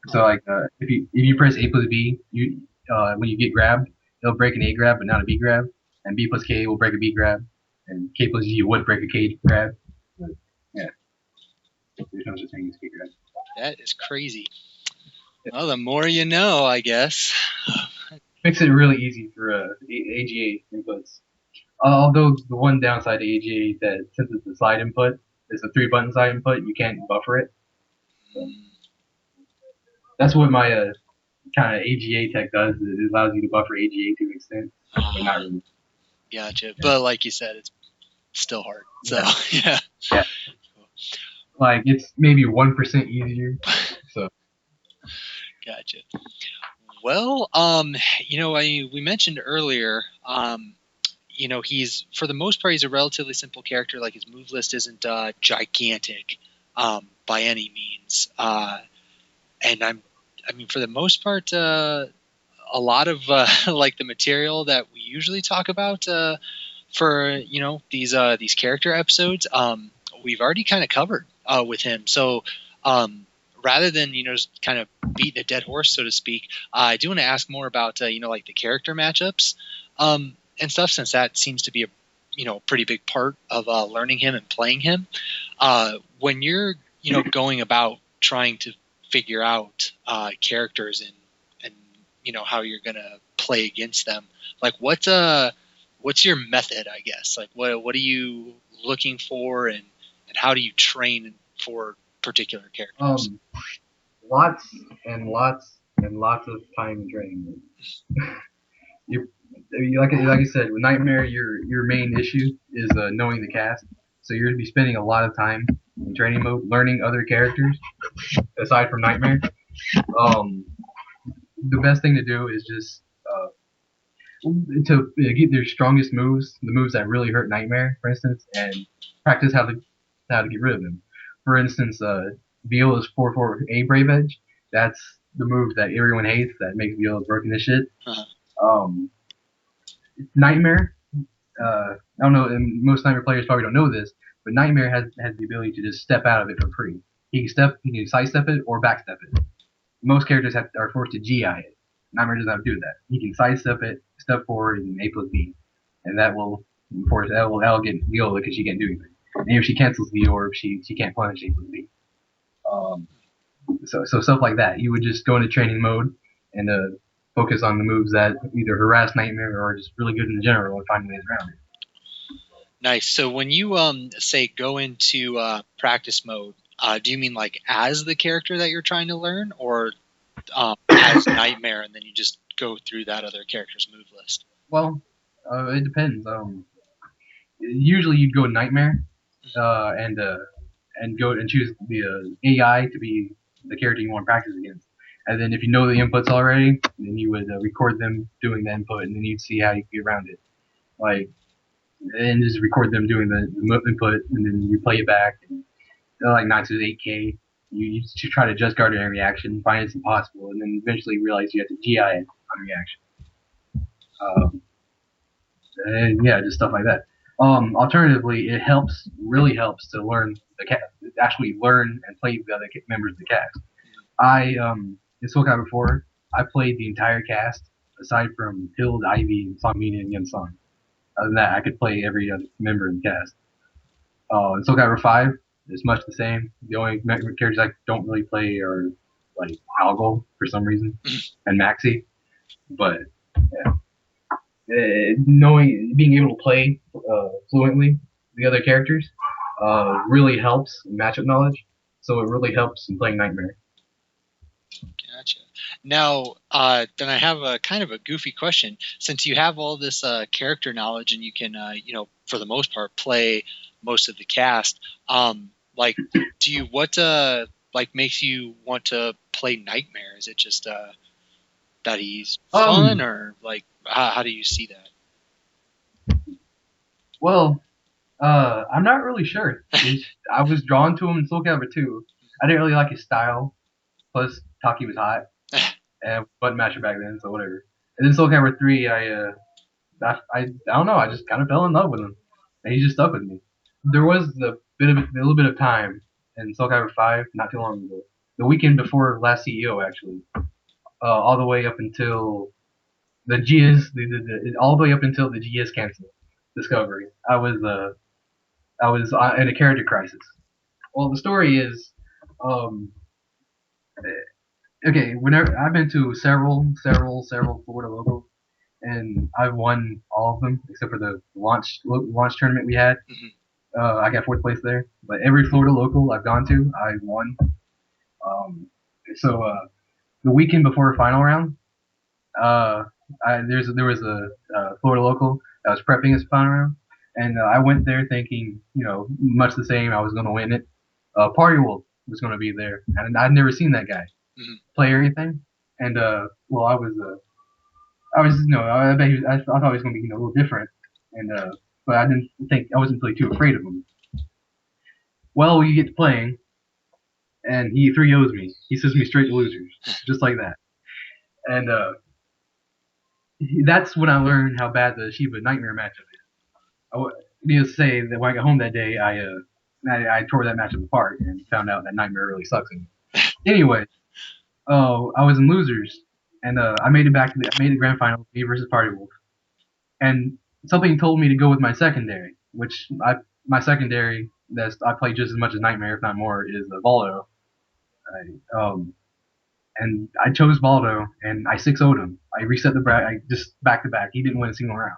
So like if you press A plus B, when you get grabbed, it'll break an A grab but not a B grab, and B plus K will break a B grab, and K plus G would break a K grab. But, yeah, there's no such thing as K grab. That is crazy. Well, the more you know, I guess. Makes it really easy for AGA inputs. Although the one downside to AGA is that since it's a side input, it's a 3-button side input, you can't buffer it. So that's what my kind of AGA tech does. It allows you to buffer AGA to an extent, but not really. Gotcha. Yeah. But like you said, it's still hard. So yeah. Yeah. Like it's maybe 1% easier. So Gotcha. Well, we mentioned earlier, he's for the most part he's a relatively simple character. Like his move list isn't gigantic by any means, and I mean, for the most part, a lot of like the material that we usually talk about for these character episodes, we've already kind of covered with him. So rather than just kind of beating a dead horse, so to speak, I do want to ask more about like the character matchups and stuff, since that seems to be a pretty big part of learning him and playing him. When you're going about trying to figure out characters and how you're gonna play against them, like what's your method, I guess? Like what are you looking for, and how do you train for particular characters? lots and lots and lots of time and training. you like I said, with Nightmare, your main issue is knowing the cast. So you're gonna be spending a lot of time in training mode learning other characters aside from Nightmare. Um, the best thing to do is just to get their strongest moves, the moves that really hurt Nightmare, for instance, and practice how to get rid of them. For instance, Viola's 4/4 A Brave Edge. That's the move that everyone hates. That makes Viola broken as shit. Uh-huh. Nightmare. I don't know, and most Nightmare players probably don't know this, but Nightmare has the ability to just step out of it for free. He can sidestep it or backstep it. Most characters are forced to GI it. Nightmare doesn't have to do that. He can sidestep it, step forward, and A plus B, and that'll get Viola because she can't do anything. And if she cancels the orb, she can't punish A plus B. Um, so stuff like that. You would just go into training mode and focus on the moves that either harass Nightmare or just really good in general and find ways around it. Nice. So when you say go into practice mode, do you mean like as the character that you're trying to learn, or as Nightmare, and then you just go through that other character's move list? Well, it depends. Usually you'd go Nightmare, and go and choose the AI to be the character you want to practice against. And then if you know the inputs already, then you would record them doing the input, and then you'd see how you get around it. Like, and just record them doing the input, and then you play it back. And like 9 to 8K, you try to just guard every reaction, find it's impossible, and then eventually realize you have to GI it on reaction. And yeah, just stuff like that. Alternatively, it really helps to learn actually learn and play the other members of the cast. In Soul Calibur 4, I played the entire cast aside from Hild, Ivy, Songmina, and Yun-Song. Other than that, I could play every other member of the cast. In Soul Calibur 5, it's much the same. The only characters I don't really play are like Algol for some reason and Maxi. But yeah. Being able to play fluently the other characters really helps in matchup knowledge. So it really helps in playing Nightmare. Gotcha. Now, then I have a kind of a goofy question. Since you have all this character knowledge and you can, for the most part, play most of the cast, like, what makes you want to play Nightmare? Is it just that he's fun, or like, how do you see that? Well, I'm not really sure. I was drawn to him in Soul Calibur 2. I didn't really like his style. Plus, Taki was hot, and button masher back then, so whatever. And then Soul Calibur 3, I don't know. I just kind of fell in love with him, and he just stuck with me. There was a little bit of time in Soul Calibur 5, not too long ago, the weekend before last CEO actually, all the way up until the GS, all the way up until the GS canceled Discovery. I was in a character crisis. Well, the story is, um, okay. Whenever I've been to several Florida locals, and I won all of them except for the launch tournament we had. Mhm. I got fourth place there. But every Florida local I've gone to, I won. Um, so the weekend before final round, uh, there was a Florida local that was prepping his final round, and I went there thinking, much the same. I was going to win it. Party Wolf was going to be there, and I'd never seen that guy Mhm. play or anything. And well, I was, I bet I thought he was going to be, a little different, and but I wasn't really too afraid of him. Well, we get to playing, and he 3-0s me. He sends me straight to losers, just like that. And that's when I learned how bad the Shiba Nightmare matchup is. Needless to say that when I got home that day, I tore that matchup apart and found out that Nightmare really sucks. Anyway, I was in losers, and I made it I made the grand final, me versus Party Wolf, and something told me to go with my secondary, my secondary that I play just as much as Nightmare, if not more, is Voldo. And I chose Baldo, and I 6-0'd him. I reset the bracket, I just back to back. He didn't win a single round,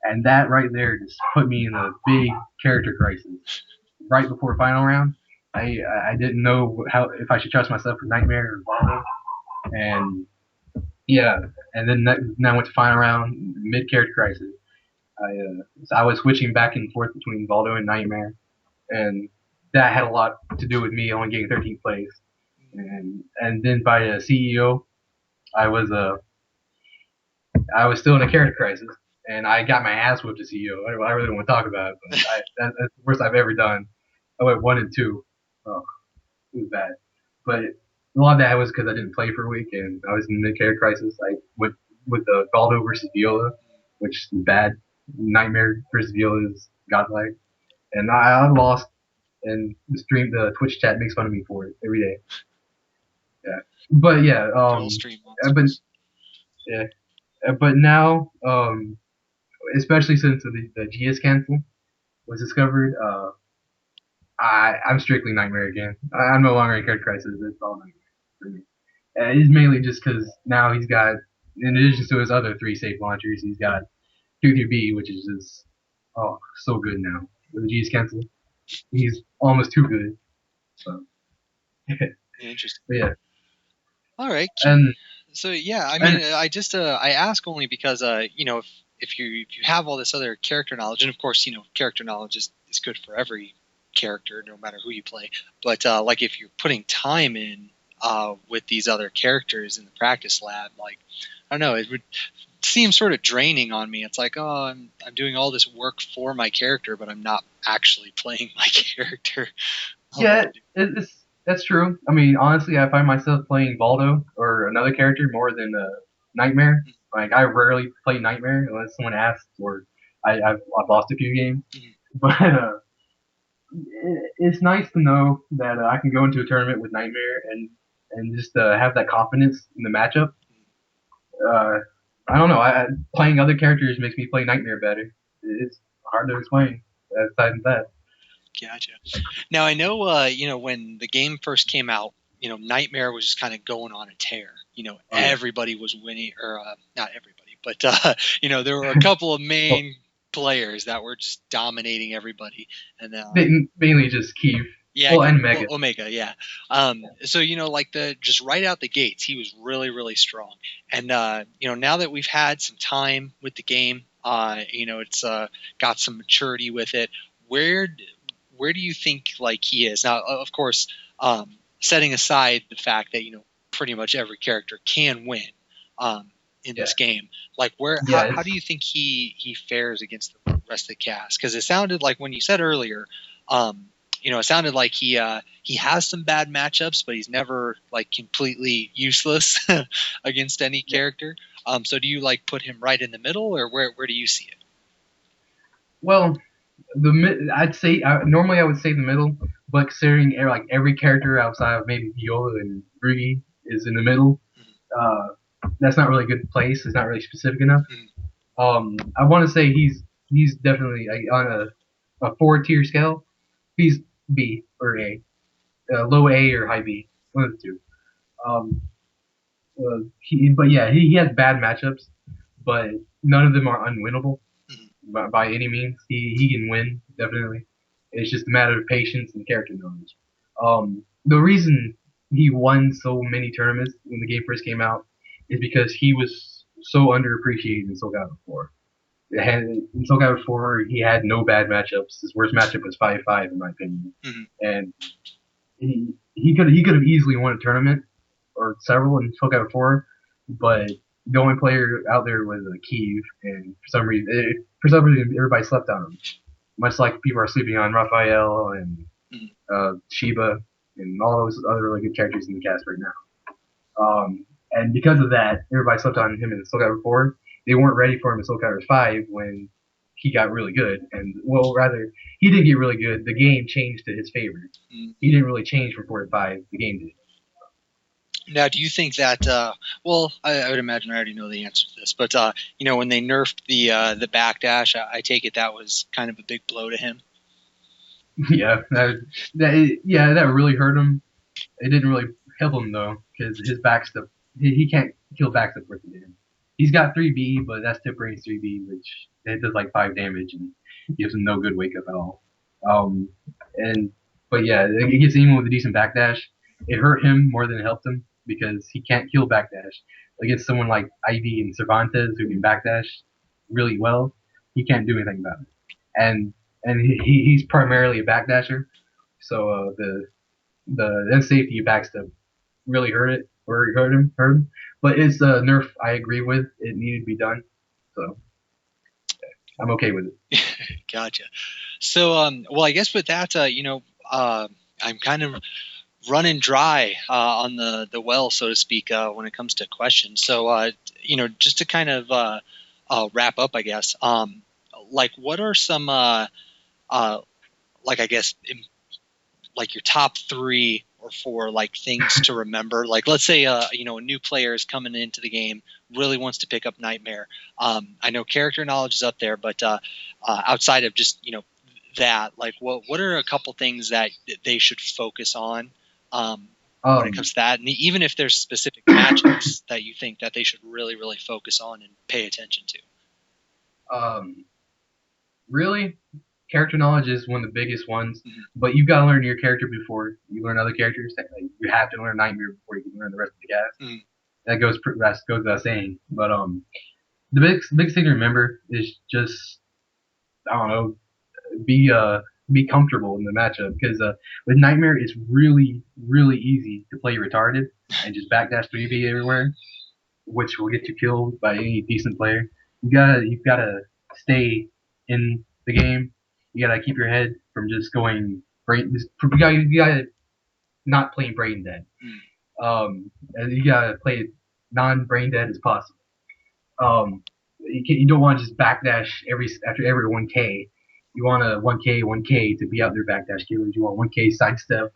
and that right there just put me in a big character crisis. Right before final round, I didn't know how if I should trust myself with Nightmare or Baldo, and yeah, and then I went to final round, mid character crisis. I was switching back and forth between Baldo and Nightmare, and that had a lot to do with me only getting 13th place. And then by CEO, I was I was still in a character crisis, and I got my ass whipped to CEO. I really don't want to talk about it, but that's the worst I've ever done. I went 1-2. Oh, it was bad. But a lot of that was because I didn't play for a week, and I was in mid character crisis. I went with the Baldo versus Viola, which is bad. Nightmare versus Viola is godlike, and I lost. And the Twitch chat makes fun of me for it every day. Yeah, but yeah, Good old stream but monsters. yeah, but now, especially since the GS cancel was discovered, I'm strictly Nightmare again. I'm no longer in Card Crisis. It's all Nightmare for me. It's mainly just because now he's got, in addition to his other 3 safe launchers, he's got 2-2B, which is just so good now. With the GS cancel, he's almost too good. So, Interesting. but yeah, All right. and So yeah, I and mean, I just I ask only because if you have all this other character knowledge, and of course character knowledge is good for every character, no matter who you play. But like if you're putting time in with these other characters in the practice lab, like I don't know, it would seem sort of draining on me. It's like, oh, I'm doing all this work for my character, but I'm not actually playing my character. yeah, that's true. I mean, honestly, I find myself playing Baldo or another character more than Nightmare. Like, I rarely play Nightmare unless someone asks, or I've lost a few games. But it's nice to know that I can go into a tournament with Nightmare and just have that confidence in the matchup. Uh, I don't know. Playing other characters makes me play Nightmare better. It's hard to explain. Aside from that, Gotcha. Now I know, when the game first came out, Nightmare was just kind of going on a tear. oh yeah, Everybody was winning, or not everybody, but there were a couple of well, main players that were just dominating everybody, and mainly just Keith. yeah, Well, and Mega. well, Omega, yeah. So like the just right out the gates, he was really really strong, and now that we've had some time with the game, it's got some maturity with it. Where where do you think like he is now? Of course, setting aside the fact that pretty much every character can win in Yeah, this game, like yeah, how do you think he fares against the rest of the cast? Because it sounded like when you said earlier, it sounded like he has some bad matchups, but he's never like completely useless against any yeah. character. So do you like put him right in the middle, or where do you see it? Well, I'd say normally I would say the middle, but considering like every character outside of maybe Viola and Rugi is in the middle, uh, that's not really a good place. It's not really specific enough. I want to say he's definitely like, on a 4 tier scale. He's B or A, low A or high B, one of the two. Um, but yeah, he has bad matchups. but none of them are unwinnable Mhm. by any means. He can win definitely. It's just a matter of patience and character knowledge. The reason he won so many tournaments when the game first came out is because he was so underappreciated in Soul Calibur 4. In Soul Calibur 4, he had no bad matchups. His worst matchup was 5-5 in my opinion, Mhm. and he could have easily won a tournament or several in Soul Calibur 4, but the only player out there was Kiev, and for some reason everybody slept on him. Much like people are sleeping on Raphael and Mhm. Sheba and all those other really good characters in the cast right now. And because of that, everybody slept on him in Soul Calibur 4. They weren't ready for him in Soul Calibur 5 when he got really good. And, well, rather, he didn't get really good. The game changed to his favor. Mhm. He didn't really change from 4 to 5. The game did. Now, do you think that? Well, I would imagine I already know the answer to this, but when they nerfed the backdash, I take it that was kind of a big blow to him. Yeah, that really hurt him. It didn't really help him though, because his backstep, he can't kill backstep worth a damn. He's got 3B, but that's tip range 3B, which it does like 5 damage and gives him no good wake up at all. Um, and but yeah, it gets even with a decent backdash. It hurt him more than it helped him because he can't kill backdash against someone like Ivy and Cervantes who can backdash really well. He can't do anything about it, and he's primarily a backdasher. So the unsafety backstep really hurt him. But it's a nerf I agree with. It needed to be done, so I'm okay with it. Gotcha. So, well, I guess with that, I'm kind of running dry on the well, so to speak, when it comes to questions. So, just to kind of wrap up, I guess, like what are some like I guess like your top 3 or 4 like things to remember. Like let's say a new player is coming into the game, really wants to pick up Nightmare. I know character knowledge is up there, but outside of just that, like what are a couple things that they should focus on when it Um, comes to that, and even if there's specific matchups that you think that they should really focus on and pay attention to. um, really, character knowledge is one of the biggest ones, Mhm. but you've got to learn your character before you learn other characters. Like, you have to learn Nightmare before you can learn the rest of the cast. Mhm. That goes without saying. But the biggest thing to remember is just, I don't know, be be comfortable in the matchup because with Nightmare it's really easy to play retarded and just backdash 3B everywhere, which will get you killed by any decent player. You've gotta stay in the game. You gotta keep your head from just going brain. You gotta not playing brain dead. Mhm. And you gotta play it non-brain dead as possible. You don't want to just backdash after every 1K. You want a 1K to be out there backdash killers. You want 1K sidestep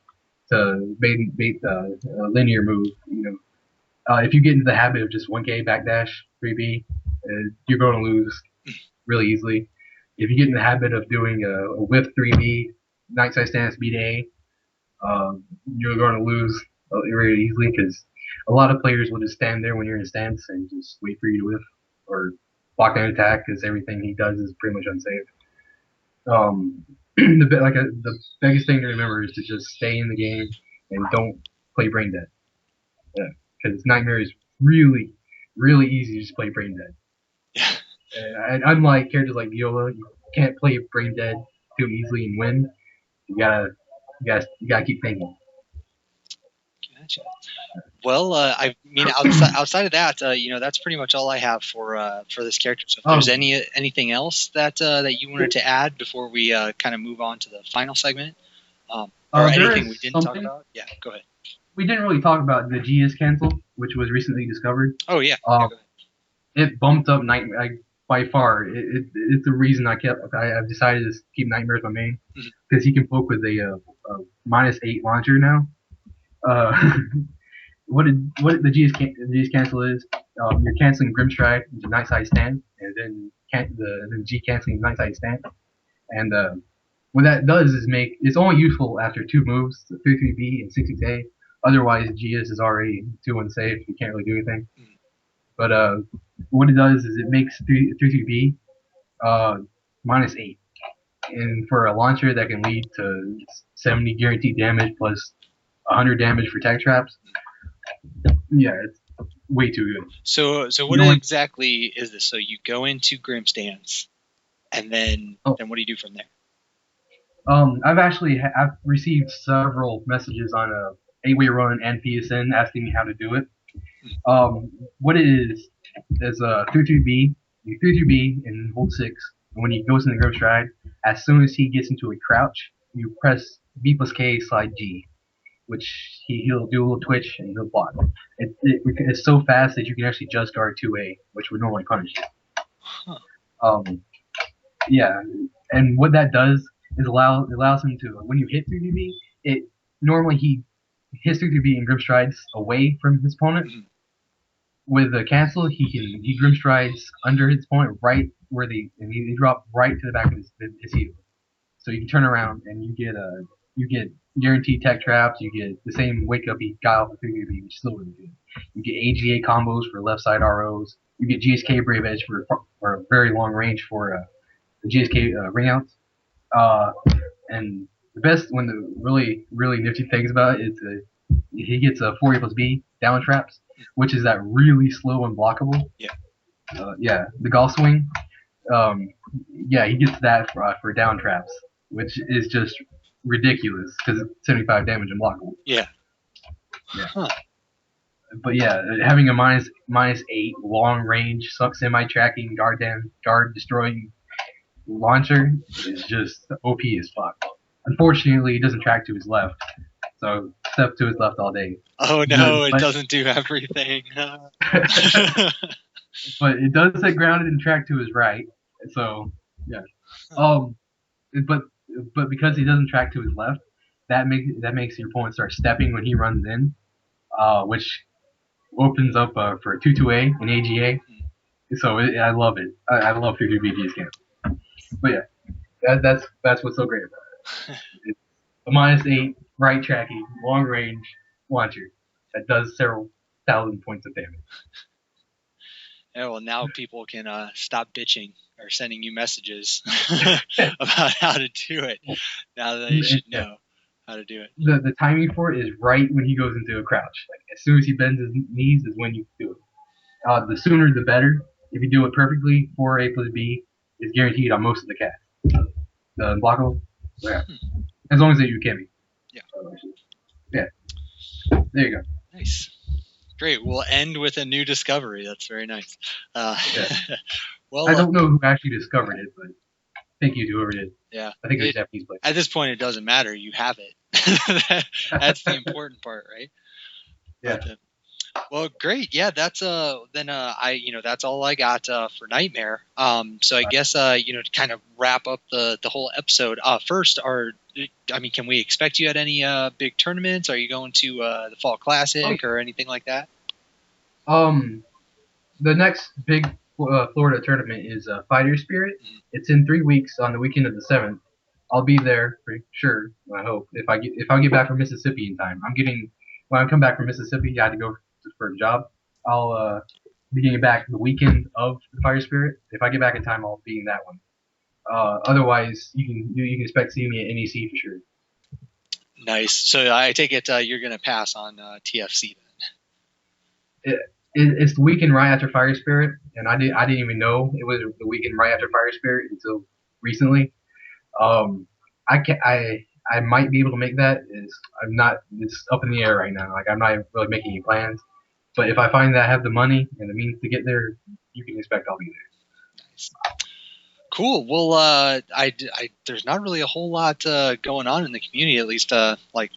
to bait the linear move. If you get into the habit of just 1K backdash 3B, you're going to lose really easily. If you get in the habit of doing a whiff 3B, night side stance beat A, you're going to lose very easily because a lot of players will just stand there when you're in a stance and just wait for you to whiff or block an attack because everything he does is pretty much unsafe. The biggest thing to remember is to just stay in the game and don't play brain dead. Yeah, because Nightmare is really easy to just play brain dead. Yeah. And unlike characters like Viola, you can't play brain dead too easily and win. You gotta keep thinking. Gotcha. Well, I mean, outside of that, that's pretty much all I have for this character. So, if there's Um, anything else that you wanted to add before we kind of move on to the final segment, or there anything we is didn't talk something about, yeah, go ahead. we didn't really talk about the GS cancel, which was recently discovered. Oh yeah, yeah, Um, go ahead. it bumped up Nightmare by far. It's the reason I've decided to keep Nightmare as my main Mhm. because he can poke with a -8 launcher now. Uh, what the GS cancel is? You're canceling Grimstride into Night Side Stand, and then G canceling Night Side Stand. And what that does is make it's only useful after 2 moves, 3-3B and 6-6A. Otherwise, GS is already too unsafe. You can't really do anything. Mhm. But what it does is it makes 3-3B -8, and for a launcher that can lead to 70 guaranteed damage plus 100 damage for tech traps. Yeah, it's way too good. So what exactly is this? So you go into Grimstance, and then what do you do from there? I've received several messages on a 8-way run and PSN asking me how to do it. What it is a 3-3B, you 3-3B and hold 6. And when he goes into Grim Stride, as soon as he gets into a crouch, you press B plus K slide G, which he'll do a little twitch and he'll block. It's so fast that you can actually just guard 2A, which would normally punish you. Huh. Yeah, and what that does is allows him to, when you hit 3-3B, it normally he hits 3-3B and Grim Strides away from his opponent. Mm-hmm. With the cancel, he Grim Strides under his opponent right where and he drop right to the back of his heel. So you can turn around and you get guaranteed tech traps. You get the same wake up he got off of 3-3B, which is still really good. You get AGA combos for left side ROs. You get GSK Brave Edge for a very long range for the GSK ring outs. And the best, one of the really, really nifty things about it is he gets a 4A plus B down traps, which is that really slow and blockable. Yeah. The golf swing. He gets that for down traps, which is just ridiculous because it's 75 damage and blockable. Yeah. Huh. But yeah, having a -8 long range, semi tracking, guard destroying launcher is just OP as fuck. Unfortunately, it doesn't track to his left, so step to his left all day. Oh no, it doesn't do everything. But it does set grounded and track to his right, so yeah. But because he doesn't track to his left, that makes your opponent start stepping when he runs in, which opens up for 2-2A and AGA. So I love it. I love 3-3BG's game. But yeah, that's what's so great about it. It's a -8 right tracking long range launcher that does several thousand points of damage. Yeah, well, now people can stop bitching or sending you messages about how to do it. Now they should know how to do it. The timing for it is right when he goes into a crouch. Like as soon as he bends his knees is when you do it. The sooner the better. If you do it perfectly, 4A plus B is guaranteed on most of the casts. The unblockable, yeah. As long as you can be. Yeah. There you go. Nice. Great. We'll end with a new discovery. That's very nice. Well, I don't know who actually discovered it, but thank you to whoever did. Yeah. I think it's a Japanese place. At this point, it doesn't matter. You have it. That's the important part, right? Yeah. But, well, great. Yeah, that's that's all I got for Nightmare. So I guess to kind of wrap up the whole episode. First, can we expect you at any big tournaments? Are you going to the Fall Classic or anything like that? The next big Florida tournament is Fighter Spirit. Mm-hmm. It's in 3 weeks on the weekend of the 7th. I'll be there for sure. I hope if I get back from Mississippi in time. When I come back from Mississippi, I had to go for a job. I'll be getting back the weekend of the Fire Spirit. If I get back in time, I'll be in that one. Otherwise, you can expect to see me at NEC for sure. Nice. So I take it you're going to pass on TFC then. It's the weekend right after Fire Spirit, and I didn't even know it was the weekend right after Fire Spirit until recently. I might be able to make that. It's up in the air right now. Like I'm not really making any plans. But if I find that I have the money and the means to get there, you can expect I'll be there. Nice. Cool. Well, there's not really a whole lot going on in the community, at least like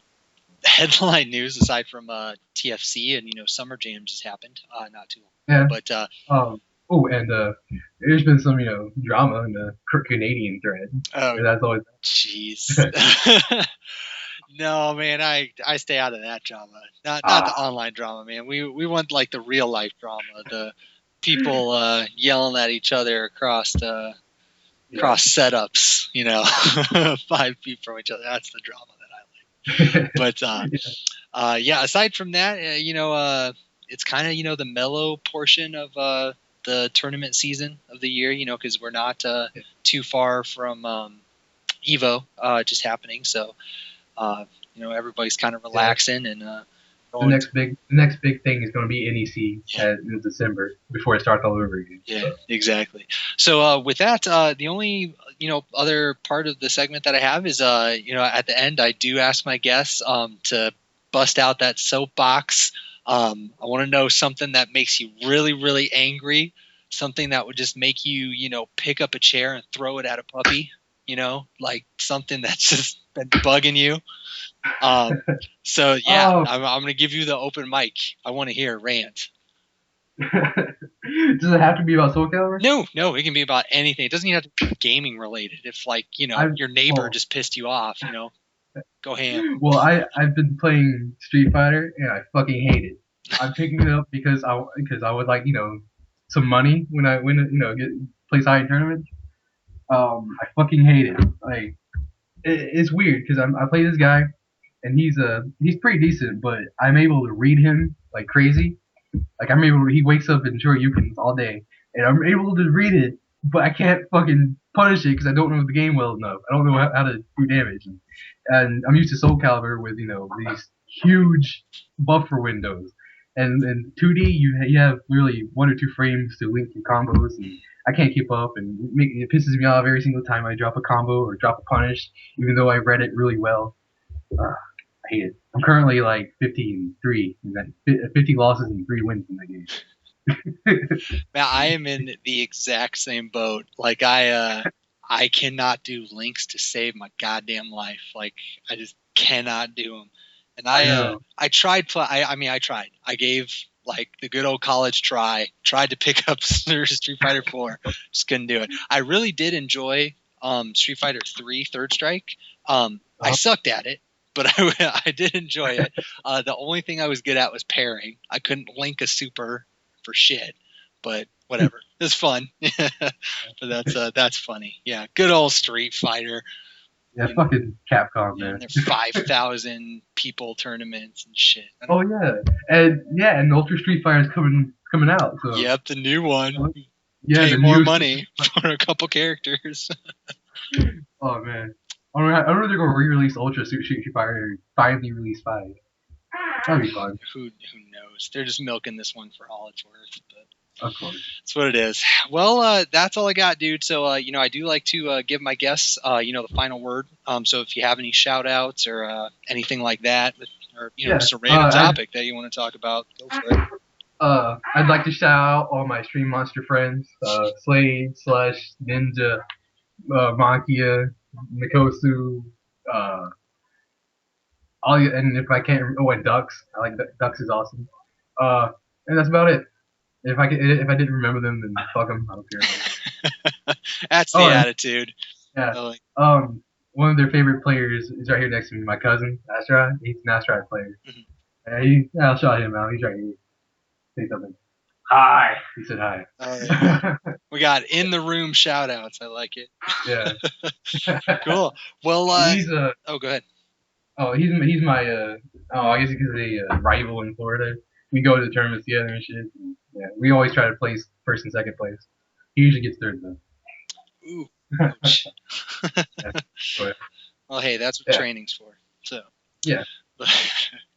headline news aside from TFC and Summer Jam just happened not too long. Yeah. But there's been some drama in the Canadian thread. Oh, that's always jeez. No, man, I stay out of that drama. Not the online drama, man. We want like the real life drama, the people yelling at each other across setups, 5 feet from each other. That's the drama that I like. But aside from that, it's kind of the mellow portion of the the tournament season of the year, because we're not too far from Evo just happening. So, everybody's kind of relaxing and the next big thing is going to be NEC in December before it starts all over again. Yeah, exactly. So with that, the only other part of the segment that I have is at the end I do ask my guests to bust out that soapbox. I want to know something that makes you really, really angry, something that would just make you pick up a chair and throw it at a puppy. Like something that's just been bugging you. So yeah, I'm going to give you the open mic. I want to hear a rant. Does it have to be about Soul Calibur? No, it can be about anything. It doesn't even have to be gaming related. If your neighbor just pissed you off, go ham. Well, I've been playing Street Fighter and I fucking hate it. I'm picking it up because I would like some money when I play high in tournaments. I fucking hate it. Like it's weird because I play this guy and he's pretty decent, but I'm able to read him like crazy. Like he wakes up in Shoryukens all day, and I'm able to read it, but I can't fucking punish it because I don't know the game well enough. I don't know how to do damage, and I'm used to Soul Calibur with these huge buffer windows, and in 2D you have really 1 or 2 frames to link your combos, and I can't keep up, and it pisses me off every single time I drop a combo or drop a punish, even though I read it really well. I hate it. I'm currently like 50-3, 50 losses and 3 wins in that game. Man, I am in the exact same boat. Like I cannot do links to save my goddamn life. Like I just cannot do them. And I tried. I tried. I gave like the good old college try. Tried to pick up Street Fighter 4. Just couldn't do it. I really did enjoy Street Fighter 3 Third Strike. I sucked at it, but I did enjoy it. The only thing I was good at was parrying. I couldn't link a super for shit, but whatever. It's fun. But that's funny. Yeah, good old Street Fighter. Yeah, fucking Capcom, man. There's 5,000 people tournaments and shit. Oh yeah, and Ultra Street Fighter is coming out. So. Yep, the new one. Yeah, pay more money for a couple characters. Oh man. I don't know if they're going to re-release Ultra Street Fighter or finally release 5. That'd be fun. Who knows? They're just milking this one for all it's worth. But of course. That's what it is. Well, that's all I got, dude. So, I do like to give my guests, the final word. So if you have any shout-outs or anything like that, or, just a random topic that you want to talk about, go for it. I'd like to shout out all my Stream Monster friends, Slade, Slush, Ninja, Makia, Mikosu, and if I can't, and Dux. I like Dux is awesome. And that's about it. If I didn't remember them, then fuck them. I don't care. That's the attitude. Yeah. One of their favorite players is right here next to me. My cousin, Astrid. He's an Astrid player. Mm-hmm. I'll shout him out. He's right here. Say something. Hi. He said hi. We got in the room shout outs. I like it. Yeah. Cool. Well, go ahead. Oh, he's my I guess he's a rival in Florida. We go to the tournaments together and shit. And, yeah, we always try to place first and second place. He usually gets third though. Ooh. Yeah. Well, hey, that's what training's for. So. Yeah.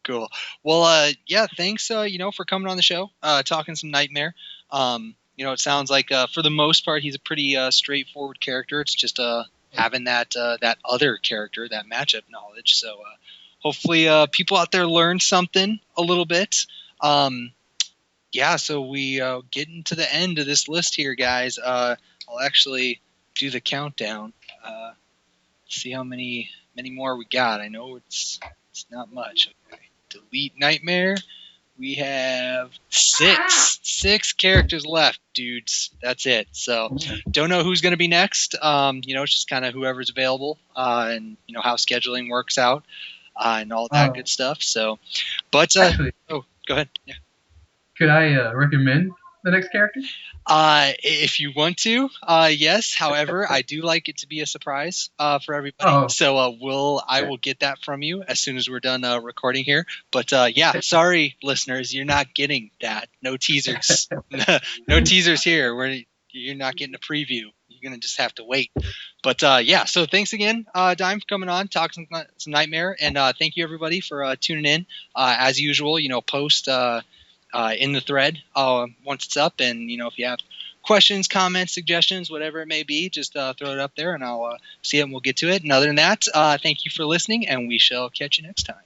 Cool. Well, thanks, for coming on the show, talking some Nightmare. It sounds like, for the most part, he's a pretty straightforward character. It's just having that other character, that matchup knowledge. So hopefully people out there learn something a little bit. So we getting to the end of this list here, guys. I'll actually do the countdown. See how many more we got. I know it's not much. Okay. Delete Nightmare. We have 6 characters left, dudes. That's it. So don't know who's going to be next. It's just kind of whoever's available, and how scheduling works out, and all that good stuff. So, but actually, go ahead. Yeah. Could I recommend the next character? If you want to, yes. However, I do like it to be a surprise for everybody. Oh, So I will get that from you as soon as we're done recording here. But yeah, sorry, listeners, you're not getting that. No teasers. No teasers here. You're not getting a preview. You're gonna just have to wait. But yeah, so thanks again, Dime, for coming on, talking some Nightmare, and thank you everybody for tuning in. As usual, post in the thread once it's up, and if you have questions, comments, suggestions, whatever it may be, just throw it up there, and I'll see it and we'll get to it. And other than that, thank you for listening, and we shall catch you next time.